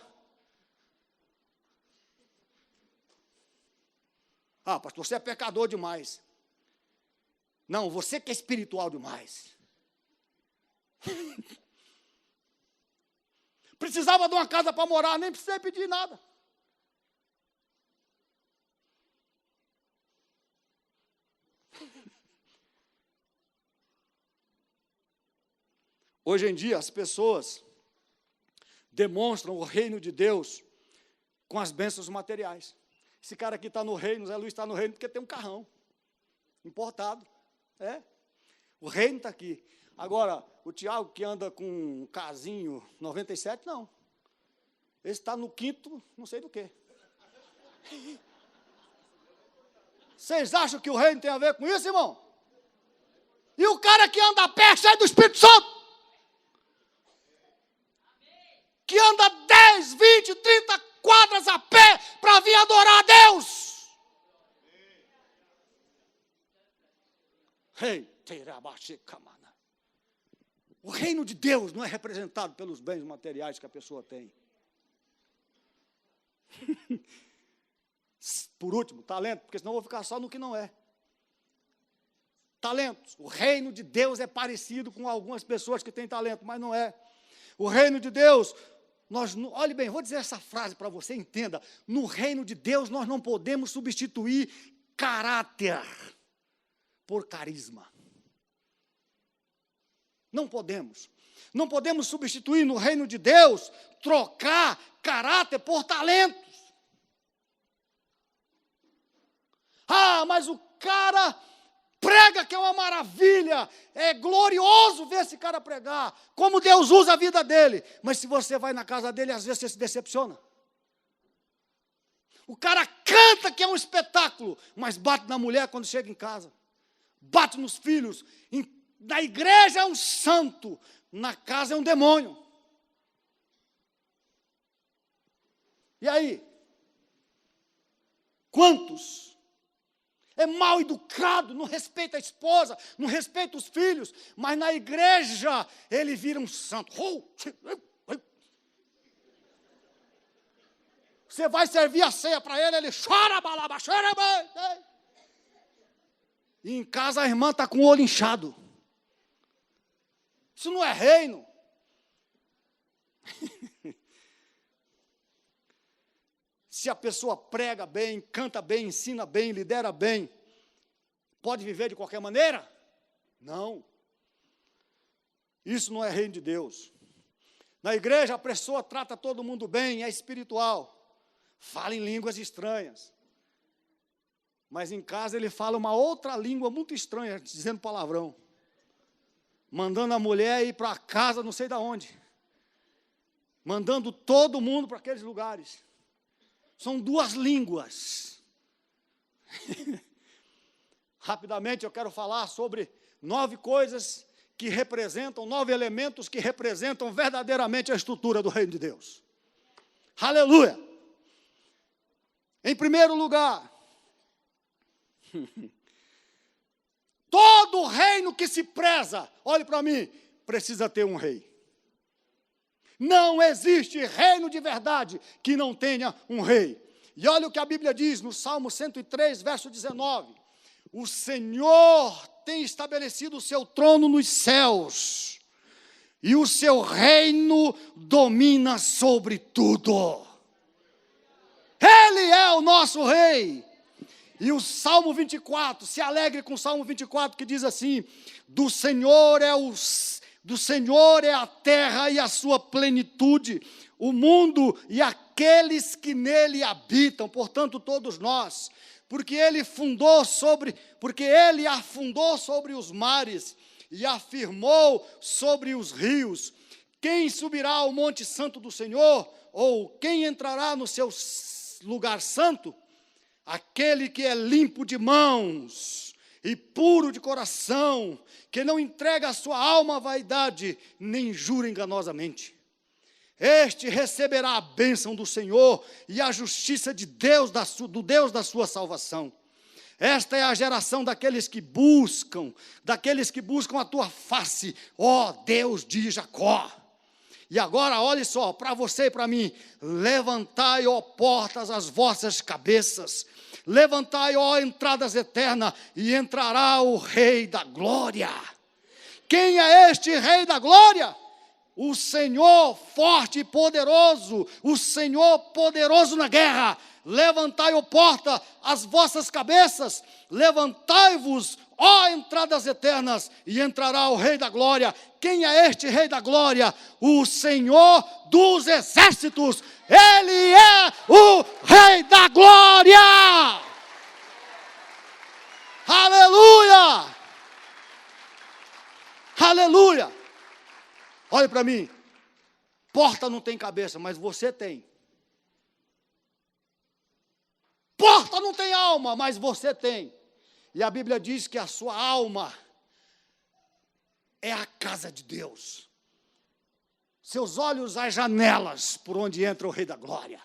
S1: Ah, pastor, você é pecador demais. Não, você que é espiritual demais. Precisava de uma casa para morar, nem precisei pedir nada. Hoje em dia, as pessoas demonstram o reino de Deus com as bênçãos materiais. Esse cara aqui está no reino, Zé Luiz está no reino porque tem um carrão importado. O reino está aqui. Agora, o Tiago que anda com um casinho 97, não. Esse está no quinto, não sei do quê. Vocês acham que o reino tem a ver com isso, irmão? E o cara que anda a pé, cheio do Espírito Santo? que anda 10, 20, 30 quadras a pé para vir adorar a Deus. O reino de Deus não é representado pelos bens materiais que a pessoa tem. Por último, talento, porque senão eu vou ficar só no que não é. Talentos. O reino de Deus é parecido com algumas pessoas que têm talento, mas não é. O reino de Deus, olhe bem, vou dizer essa frase para você, entenda. No reino de Deus nós não podemos substituir caráter por carisma. Não podemos. Não podemos substituir no reino de Deus, trocar caráter por talentos. Ah, mas o cara prega que é uma maravilha, é glorioso ver esse cara pregar, como Deus usa a vida dele. Mas se você vai na casa dele, às vezes você se decepciona. O cara canta que é um espetáculo, mas bate na mulher quando chega em casa, bate nos filhos. Na igreja é um santo, na casa é um demônio. E aí? Quantos? É mal educado, não respeita a esposa, não respeita os filhos, mas na igreja ele vira um santo. Você vai servir a ceia para ele, ele chora, balaba, chora. E em casa a irmã está com o olho inchado. Isso não é reino. Se a pessoa prega bem, canta bem, ensina bem, lidera bem, pode viver de qualquer maneira? Não. Isso não é reino de Deus. Na igreja a pessoa trata todo mundo bem, é espiritual, fala em línguas estranhas. Mas em casa ele fala uma outra língua muito estranha, dizendo palavrão. Mandando a mulher ir para casa não sei de onde. Mandando todo mundo para aqueles lugares. São duas línguas. Rapidamente eu quero falar sobre 9 coisas que representam, 9 elementos que representam verdadeiramente a estrutura do reino de Deus. Aleluia! Em primeiro lugar, todo reino que se preza, olhe para mim, precisa ter um rei. Não existe reino de verdade que não tenha um rei. E olha o que a Bíblia diz no Salmo 103, verso 19. O Senhor tem estabelecido o seu trono nos céus, e o seu reino domina sobre tudo. Ele é o nosso rei. E o Salmo 24, se alegre com o Salmo 24, que diz assim: do Senhor é a terra e a sua plenitude, o mundo e aqueles que nele habitam, portanto todos nós, porque ele afundou sobre os mares e afirmou sobre os rios. Quem subirá ao monte santo do Senhor, ou quem entrará no seu lugar santo? Aquele que é limpo de mãos e puro de coração, que não entrega a sua alma à vaidade, nem jura enganosamente. Este receberá a bênção do Senhor e a justiça de Deus, do Deus da sua salvação. Esta é a geração daqueles que buscam a tua face, ó Deus de Jacó. E agora, olhe só, para você e para mim: levantai, ó portas, as vossas cabeças, levantai, ó entradas eternas, e entrará o Rei da Glória. Quem é este Rei da Glória? O Senhor forte e poderoso, o Senhor poderoso na guerra. Levantai, ó porta, as vossas cabeças, levantai-vos, ó entradas eternas, e entrará o Rei da Glória. Quem é este Rei da Glória? O Senhor dos exércitos. Ele é o Rei da Glória. Aleluia! Aleluia! Olhe para mim. Porta não tem cabeça, mas você tem. Porta não tem alma, mas você tem. E a Bíblia diz que a sua alma é a casa de Deus. seus olhos às janelas por onde entra o Rei da Glória.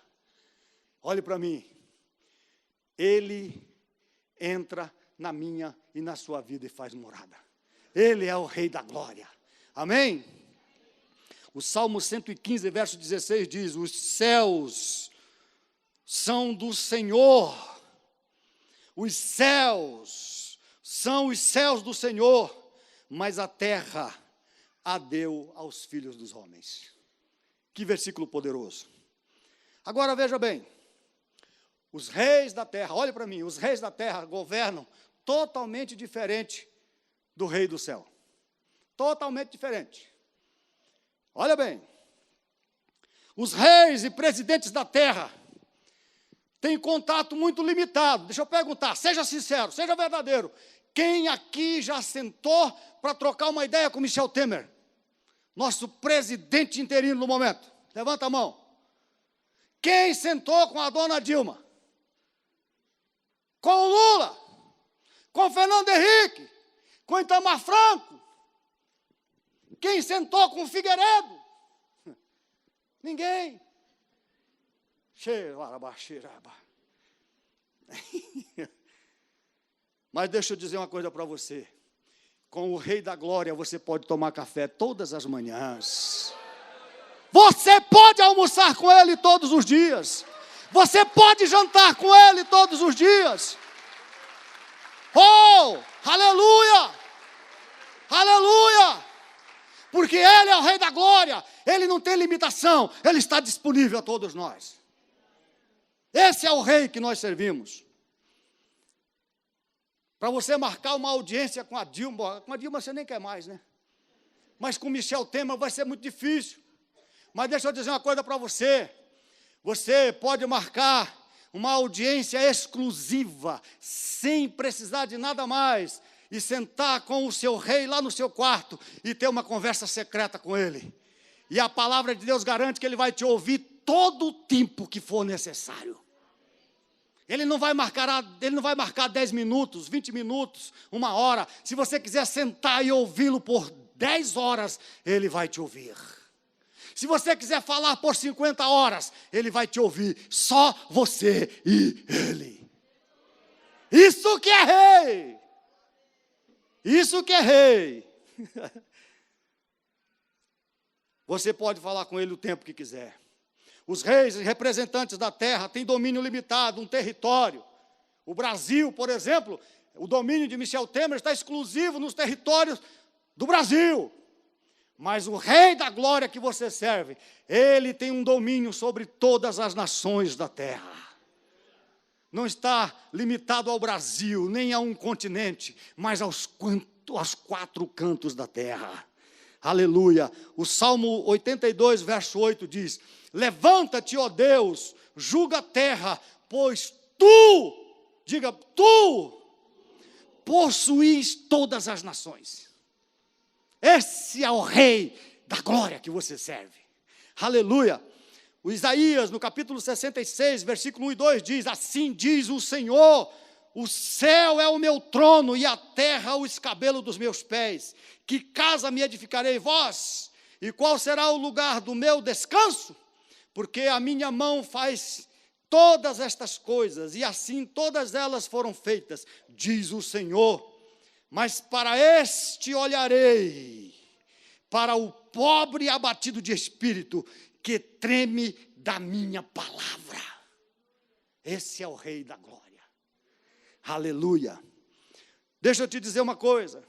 S1: Olhe para mim. Ele entra na minha e na sua vida e faz morada. Ele é o Rei da Glória. Amém? O Salmo 115, verso 16 diz: os céus são do Senhor. Os céus são os céus do Senhor, mas a terra a deu aos filhos dos homens. Que versículo poderoso. Agora veja bem, os reis da terra, olhe para mim, os reis da terra governam totalmente diferente do rei do céu. Totalmente diferente. Olha bem, os reis e presidentes da terra têm contato muito limitado. Deixa eu perguntar, seja sincero, seja verdadeiro. Quem aqui já sentou para trocar uma ideia com Michel Temer? Nosso presidente interino no momento. Levanta a mão. Quem sentou com a dona Dilma? Com o Lula? Com o Fernando Henrique? Com o Itamar Franco? Quem sentou com o Figueiredo? Ninguém. Mas deixa eu dizer uma coisa para você. Com o Rei da Glória você pode tomar café todas as manhãs. Você pode almoçar com Ele todos os dias. Você pode jantar com Ele todos os dias. Oh, aleluia! Aleluia! Porque Ele é o Rei da Glória. Ele não tem limitação. Ele está disponível a todos nós. Esse é o Rei que nós servimos. Para você marcar uma audiência com a Dilma você nem quer mais, né? Mas com Michel Temer vai ser muito difícil. Mas deixa eu dizer uma coisa para você. Você pode marcar uma audiência exclusiva, sem precisar de nada mais, e sentar com o seu rei lá no seu quarto e ter uma conversa secreta com ele. E a palavra de Deus garante que ele vai te ouvir todo o tempo que for necessário. Ele não vai marcar 10 minutos, 20 minutos, 1 hora. Se você quiser sentar e ouvi-lo por 10 horas, ele vai te ouvir. Se você quiser falar por 50 horas, ele vai te ouvir. Só você e ele. Isso que é rei. Isso que é rei. Você pode falar com ele o tempo que quiser. Os reis e representantes da terra têm domínio limitado, um território. O Brasil, por exemplo, o domínio de Michel Temer está exclusivo nos territórios do Brasil. Mas o Rei da Glória que você serve, ele tem um domínio sobre todas as nações da terra. Não está limitado ao Brasil, nem a um continente, mas aos 4 cantos da terra. Aleluia. O Salmo 82, verso 8 diz: levanta-te, ó Deus, julga a terra, pois tu, diga, tu, possuís todas as nações. Esse é o Rei da Glória que você serve. Aleluia. O Isaías, no capítulo 66, versículo 1 e 2, diz: assim diz o Senhor, o céu é o meu trono e a terra o escabelo dos meus pés. Que casa me edificarei vós? E qual será o lugar do meu descanso? Porque a minha mão faz todas estas coisas, e assim todas elas foram feitas, diz o Senhor. Mas para este olharei, para o pobre abatido de espírito, que treme da minha palavra. Esse é o Rei da Glória. Aleluia. Deixa eu te dizer uma coisa.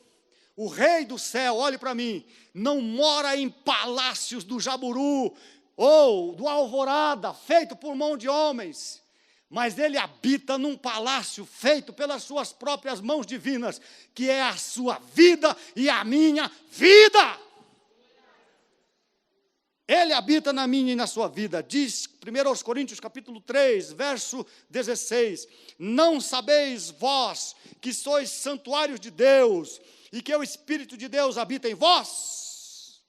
S1: O Rei do céu, olhe para mim, não mora em palácios do Jaburu ou do Alvorada, feito por mão de homens, mas ele habita num palácio feito pelas suas próprias mãos divinas, que é a sua vida e a minha vida. Ele habita na minha e na sua vida. Diz 1 Coríntios capítulo 3, verso 16: não sabeis vós que sois santuários de Deus e que o Espírito de Deus habita em vós?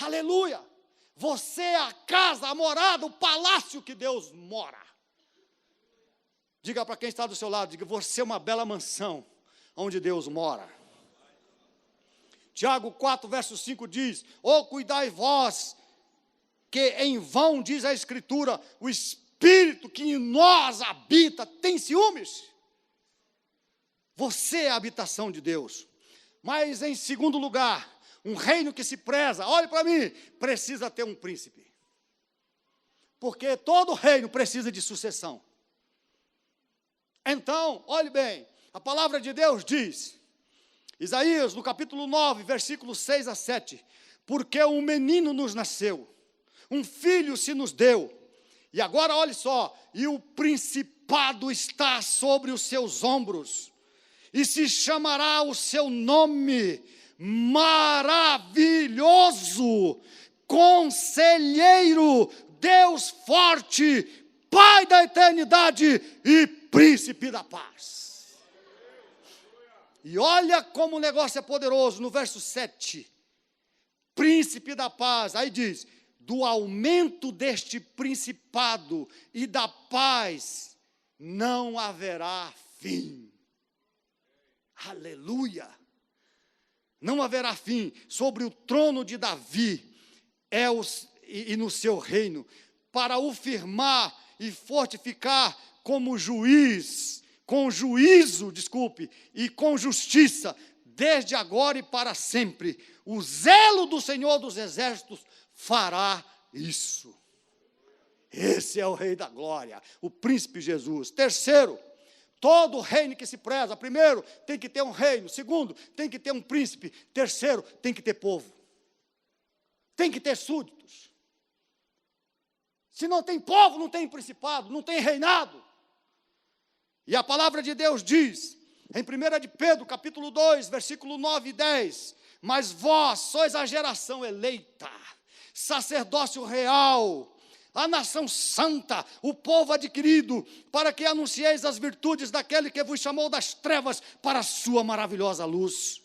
S1: Aleluia! Você é a casa, a morada, o palácio que Deus mora. Diga para quem está do seu lado, diga: você é uma bela mansão onde Deus mora. Tiago 4, verso 5 diz: "Ó, cuidai vós, que em vão, diz a Escritura, o Espírito que em nós habita tem ciúmes." Você é a habitação de Deus. Mas em segundo lugar, um reino que se preza, olhe para mim, precisa ter um príncipe. Porque todo reino precisa de sucessão. Então, olhe bem, a palavra de Deus diz, Isaías, no capítulo 9, versículos 6 a 7, "Porque um menino nos nasceu, um filho se nos deu, e agora olhe só, e o principado está sobre os seus ombros, e se chamará o seu nome Maravilhoso, Conselheiro, Deus Forte, Pai da eternidade e Príncipe da paz." E olha como o negócio é poderoso, no verso 7, Príncipe da paz, aí diz, "Do aumento deste principado e da paz não haverá fim." Aleluia! Não haverá fim sobre o trono de Davi e no seu reino, para o firmar e fortificar como juiz, com juízo, e com justiça, desde agora e para sempre. O zelo do Senhor dos Exércitos fará isso. Esse é o Rei da Glória, o Príncipe Jesus. Terceiro, todo reino que se preza, primeiro, tem que ter um reino. Segundo, tem que ter um príncipe. Terceiro, tem que ter povo. Tem que ter súditos. Se não tem povo, não tem principado, não tem reinado. E a palavra de Deus diz, em 1 de Pedro, capítulo 2, versículo 9 e 10, "Mas vós sois a geração eleita, sacerdócio real, a nação santa, o povo adquirido, para que anuncieis as virtudes daquele que vos chamou das trevas para a sua maravilhosa luz.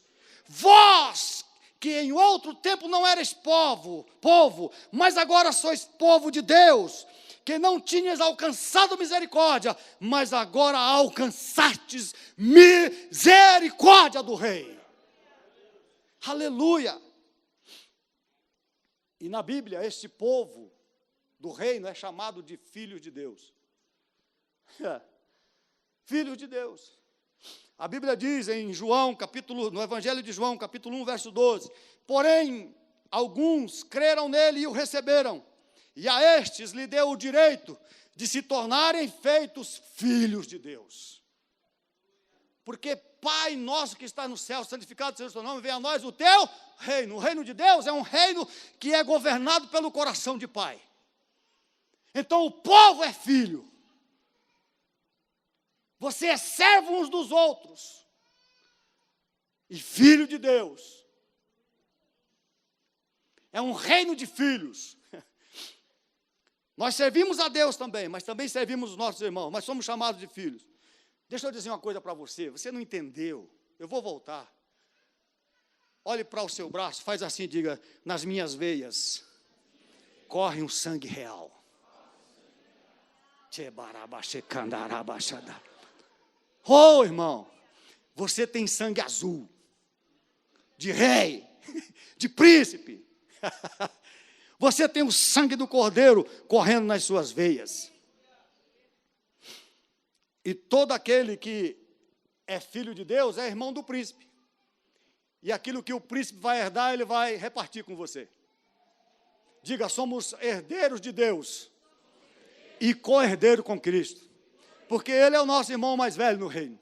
S1: Vós, que em outro tempo não erais povo, mas agora sois povo de Deus, que não tinhas alcançado misericórdia, mas agora alcançastes misericórdia do Rei." Aleluia! E na Bíblia, este povo do reino é chamado de filhos de Deus. Filhos de Deus. A Bíblia diz em João, no Evangelho de João, capítulo 1, verso 12, "Porém, alguns creram nele e o receberam, e a estes lhe deu o direito de se tornarem feitos filhos de Deus." Porque Pai nosso que está no céu, santificado seja o seu nome, venha a nós o teu reino. O reino de Deus é um reino que é governado pelo coração de Pai. Então o povo é filho. Você é servo uns dos outros. E filho de Deus. É um reino de filhos. Nós servimos a Deus também, mas também servimos os nossos irmãos. Mas somos chamados de filhos. Deixa eu dizer uma coisa para você. Você não entendeu. Eu vou voltar. Olhe para o seu braço, faz assim e diga, "Nas minhas veias corre um sangue real." Oh, irmão, você tem sangue azul, de rei, de príncipe. Você tem o sangue do Cordeiro correndo nas suas veias. E todo aquele que é filho de Deus é irmão do príncipe. E aquilo que o príncipe vai herdar, ele vai repartir com você. Diga, somos herdeiros de Deus e co-herdeiro com Cristo. Porque ele é o nosso irmão mais velho no reino.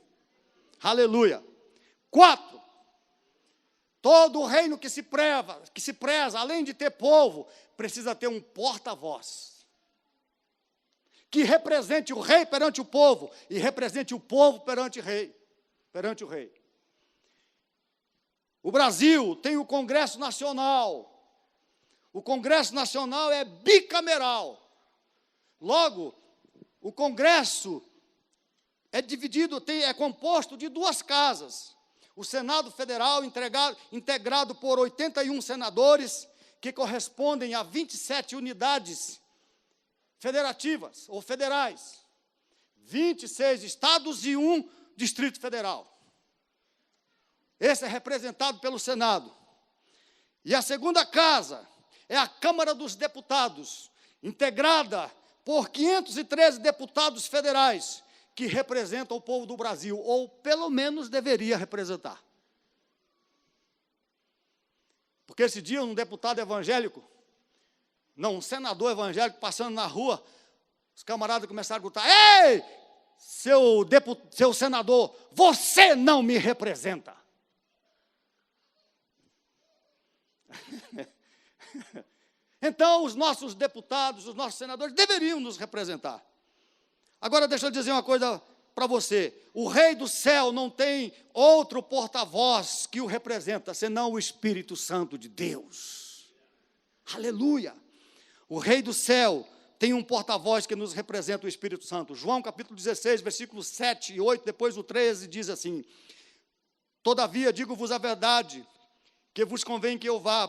S1: Aleluia. 4. Todo reino que se preza, além de ter povo, precisa ter um porta-voz. Que represente o rei perante o povo e represente o povo perante o rei. O Brasil tem o Congresso Nacional. O Congresso Nacional é bicameral. Logo, o Congresso é composto de 2 casas. O Senado Federal, integrado por 81 senadores, que correspondem a 27 unidades federativas ou federais, 26 estados e 1 Distrito Federal. Esse é representado pelo Senado. E a segunda casa é a Câmara dos Deputados, integrada por 513 deputados federais, que representam o povo do Brasil, ou pelo menos deveria representar. Porque esse dia um deputado evangélico, não, um senador evangélico passando na rua, os camaradas começaram a gritar: ei, seu senador, você não me representa. Então, os nossos deputados, os nossos senadores deveriam nos representar. Agora, deixa eu dizer uma coisa para você: o Rei do Céu não tem outro porta-voz que o representa, senão o Espírito Santo de Deus. Aleluia! O Rei do Céu tem um porta-voz que nos representa, o Espírito Santo. João capítulo 16, versículos 7 e 8, depois o 13, diz assim: todavia, digo-vos a verdade, que vos convém que eu vá,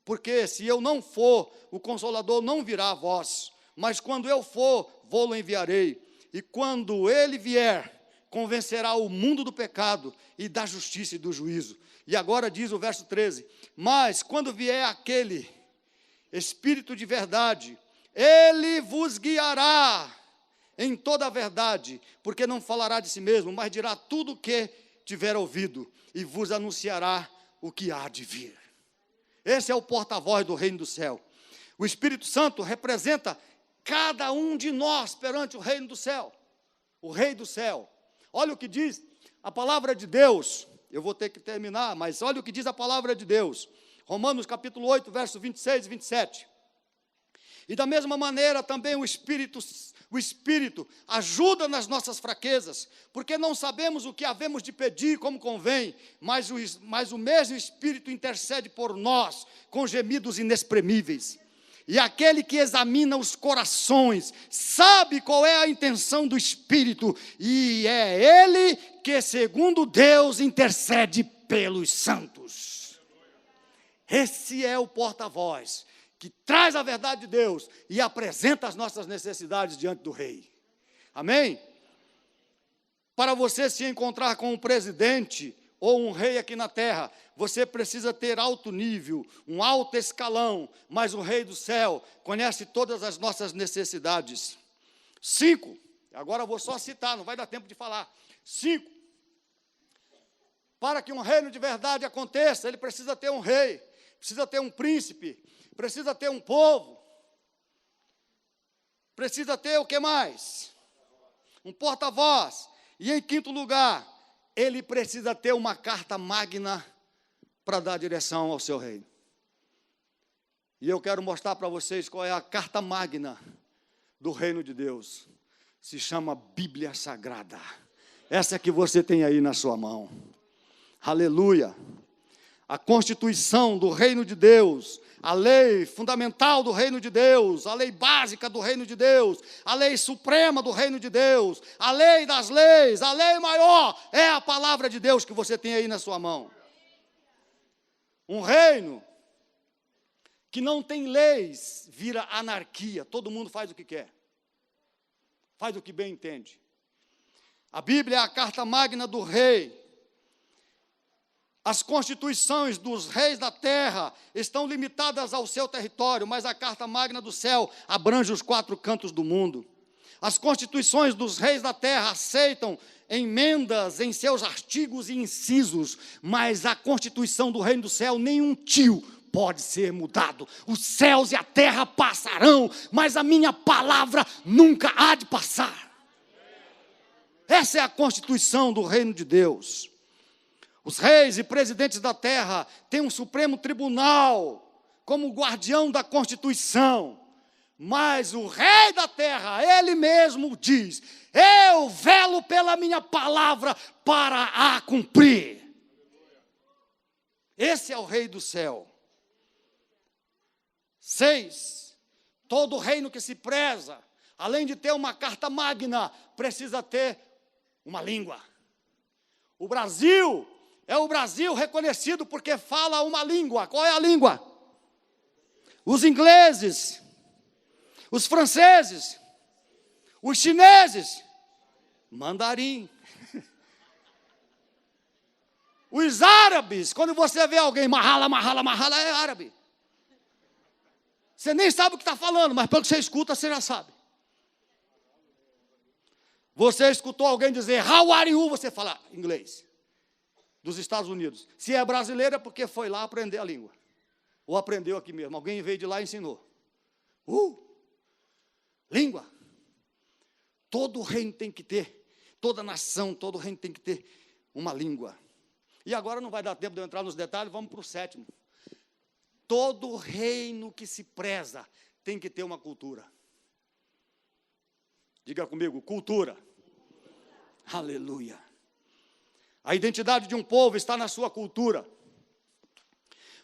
S1: porque se eu não for, o Consolador não virá a vós, mas quando eu for, vou-lo enviarei. E quando ele vier, convencerá o mundo do pecado e da justiça e do juízo. E agora diz o verso 13: mas quando vier aquele Espírito de verdade, ele vos guiará em toda a verdade, porque não falará de si mesmo, mas dirá tudo o que tiver ouvido, e vos anunciará o que há de vir. Esse é o porta-voz do reino do céu. O Espírito Santo representa cada um de nós perante o reino do céu. O Rei do céu. Olha o que diz a palavra de Deus. Eu vou ter que terminar, mas olha o que diz a palavra de Deus. Romanos capítulo 8, verso 26 e 27. E da mesma maneira também o Espírito ajuda nas nossas fraquezas, porque não sabemos o que havemos de pedir como convém, mas o mesmo Espírito intercede por nós com gemidos inexprimíveis. E aquele que examina os corações sabe qual é a intenção do Espírito, e é Ele que, segundo Deus, intercede pelos santos. Esse é o porta-voz que traz a verdade de Deus e apresenta as nossas necessidades diante do Rei. Amém? Para você se encontrar com um presidente ou um rei aqui na terra, você precisa ter alto nível, um alto escalão, mas o Rei do céu conhece todas as nossas necessidades. 5, agora eu vou só citar, não vai dar tempo de falar. 5, para que um reino de verdade aconteça, ele precisa ter um rei, precisa ter um príncipe, precisa ter um povo, precisa ter o que mais? Um porta-voz. E em quinto lugar, ele precisa ter uma carta magna para dar direção ao seu reino. E eu quero mostrar para vocês qual é a carta magna do reino de Deus. Se chama Bíblia Sagrada. Essa que você tem aí na sua mão. Aleluia. A Constituição do reino de Deus, a lei fundamental do reino de Deus, a lei básica do reino de Deus, a lei suprema do reino de Deus, a lei das leis, a lei maior, é a palavra de Deus que você tem aí na sua mão. Um reino que não tem leis vira anarquia, todo mundo faz o que quer, faz o que bem entende. A Bíblia é a carta magna do rei. As constituições dos reis da terra estão limitadas ao seu território, mas a carta magna do céu abrange os 4 cantos do mundo. As constituições dos reis da terra aceitam emendas em seus artigos e incisos, mas a constituição do reino do céu, nenhum tio pode ser mudado. Os céus e a terra passarão, mas a minha palavra nunca há de passar. Essa é a constituição do reino de Deus. Os reis e presidentes da terra têm um Supremo Tribunal como guardião da Constituição. Mas o rei da terra, ele mesmo diz: eu velo pela minha palavra para a cumprir. Esse é o rei do céu. 6, todo reino que se preza, além de ter uma carta magna, precisa ter uma língua. O Brasil é o Brasil reconhecido porque fala uma língua. Qual é a língua? Os ingleses, os franceses, os chineses, mandarim. Os árabes, quando você vê alguém mahala, é árabe. Você nem sabe o que está falando, mas pelo que você escuta, você já sabe. Você escutou alguém dizer, how are you? Você fala inglês. Dos Estados Unidos. Se é brasileiro é porque foi lá aprender a língua. Ou aprendeu aqui mesmo. Alguém veio de lá e ensinou. Língua. Todo reino tem que ter. Toda nação, todo reino tem que ter uma língua. E agora não vai dar tempo de eu entrar nos detalhes, vamos para o 7º. Todo reino que se preza tem que ter uma cultura. Diga comigo, cultura. Aleluia. A identidade de um povo está na sua cultura.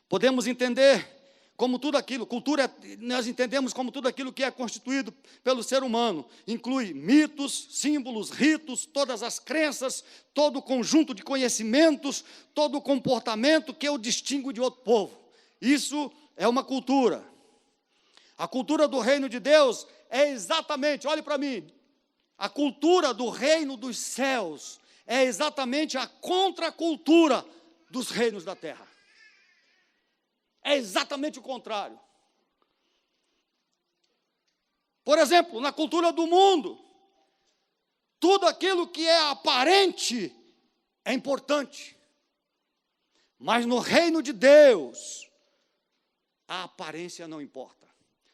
S1: Podemos entender como tudo aquilo, cultura, nós entendemos como tudo aquilo que é constituído pelo ser humano. Inclui mitos, símbolos, ritos, todas as crenças, todo o conjunto de conhecimentos, todo o comportamento que o distingue de outro povo. Isso é uma cultura. A cultura do reino de Deus é exatamente, olhe para mim, a cultura do reino dos céus é exatamente a contracultura dos reinos da terra. É exatamente o contrário. Por exemplo, na cultura do mundo, tudo aquilo que é aparente é importante. Mas no reino de Deus, a aparência não importa.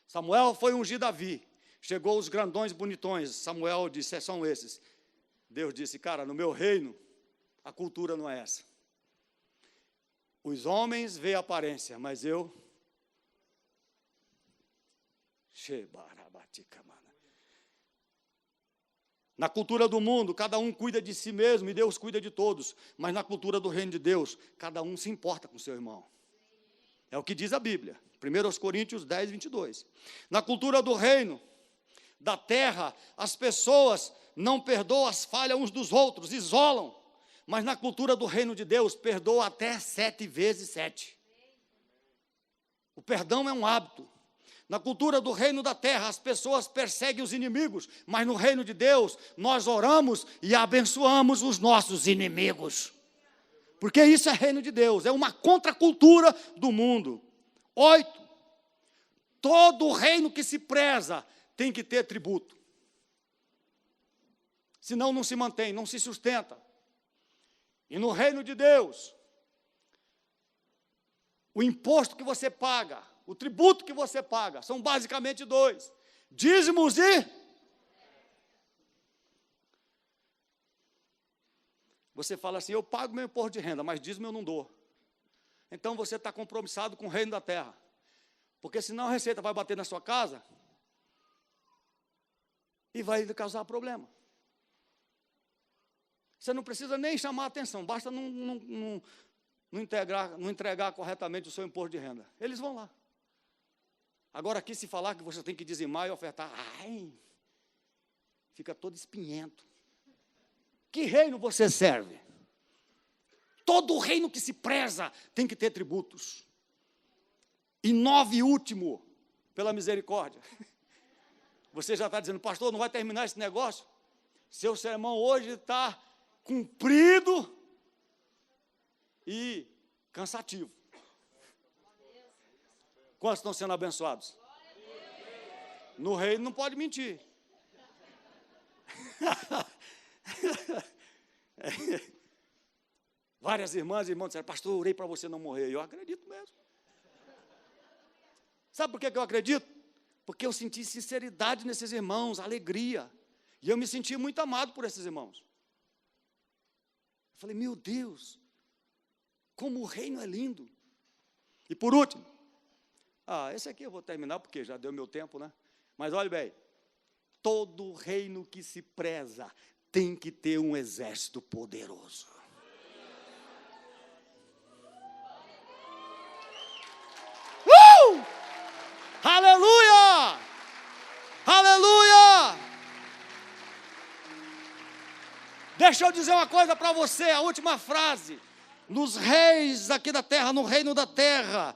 S1: Samuel foi ungir Davi. Chegou os grandões bonitões. Samuel disse, são esses. Deus disse, cara, no meu reino, a cultura não é essa. Os homens veem a aparência, mas eu... Na cultura do mundo, cada um cuida de si mesmo e Deus cuida de todos. Mas na cultura do reino de Deus, cada um se importa com seu irmão. É o que diz a Bíblia. 1 Coríntios 10, 22. Na cultura do reino, da terra, as pessoas não perdoam as falhas uns dos outros, isolam. Mas na cultura do reino de Deus, perdoa até 7 vezes 7. O perdão é um hábito. Na cultura do reino da terra, as pessoas perseguem os inimigos, mas no reino de Deus, nós oramos e abençoamos os nossos inimigos. Porque isso é reino de Deus, é uma contracultura do mundo. 8. Todo reino que se preza tem que ter tributo. Senão não se mantém, não se sustenta. E no reino de Deus, o imposto que você paga, o tributo que você paga, são basicamente 2. Dízimos e... Você fala assim, eu pago meu imposto de renda, mas dízimo eu não dou. Então você está compromissado com o reino da terra. Porque senão a receita vai bater na sua casa e vai causar problema. Você não precisa nem chamar a atenção, basta não entregar corretamente o seu imposto de renda. Eles vão lá. Agora aqui se falar que você tem que dizimar e ofertar, fica todo espinhento. Que reino você serve? Todo reino que se preza tem que ter tributos. E 9, último, pela misericórdia. Você já está dizendo, pastor, não vai terminar esse negócio? Seu sermão hoje está cumprido e cansativo. Quantos estão sendo abençoados? No reino não pode mentir. Várias irmãs e irmãos disseram, pastor, eu orei para você não morrer. Eu acredito mesmo. Sabe por que eu acredito? Porque eu senti sinceridade nesses irmãos, alegria. E eu me senti muito amado por esses irmãos. Eu falei, meu Deus, como o reino é lindo. E por último, esse aqui eu vou terminar porque já deu meu tempo, né? Mas olha bem, todo reino que se preza tem que ter um exército poderoso. Aleluia! Aleluia! Deixa eu dizer uma coisa para você, a última frase. Nos reis aqui da terra, no reino da terra,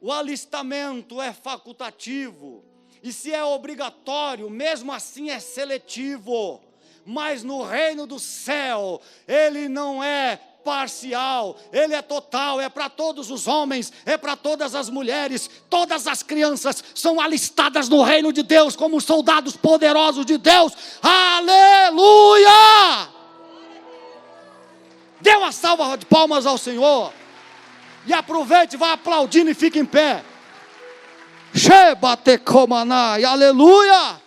S1: o alistamento é facultativo. E se é obrigatório, mesmo assim é seletivo. Mas no reino do céu, ele não é parcial, ele é total, é para todos os homens, é para todas as mulheres, todas as crianças são alistadas no reino de Deus como soldados poderosos de Deus. Aleluia! Dê uma salva de palmas ao Senhor. E aproveite, vá aplaudindo e fique em pé. Shebatekomanai, aleluia!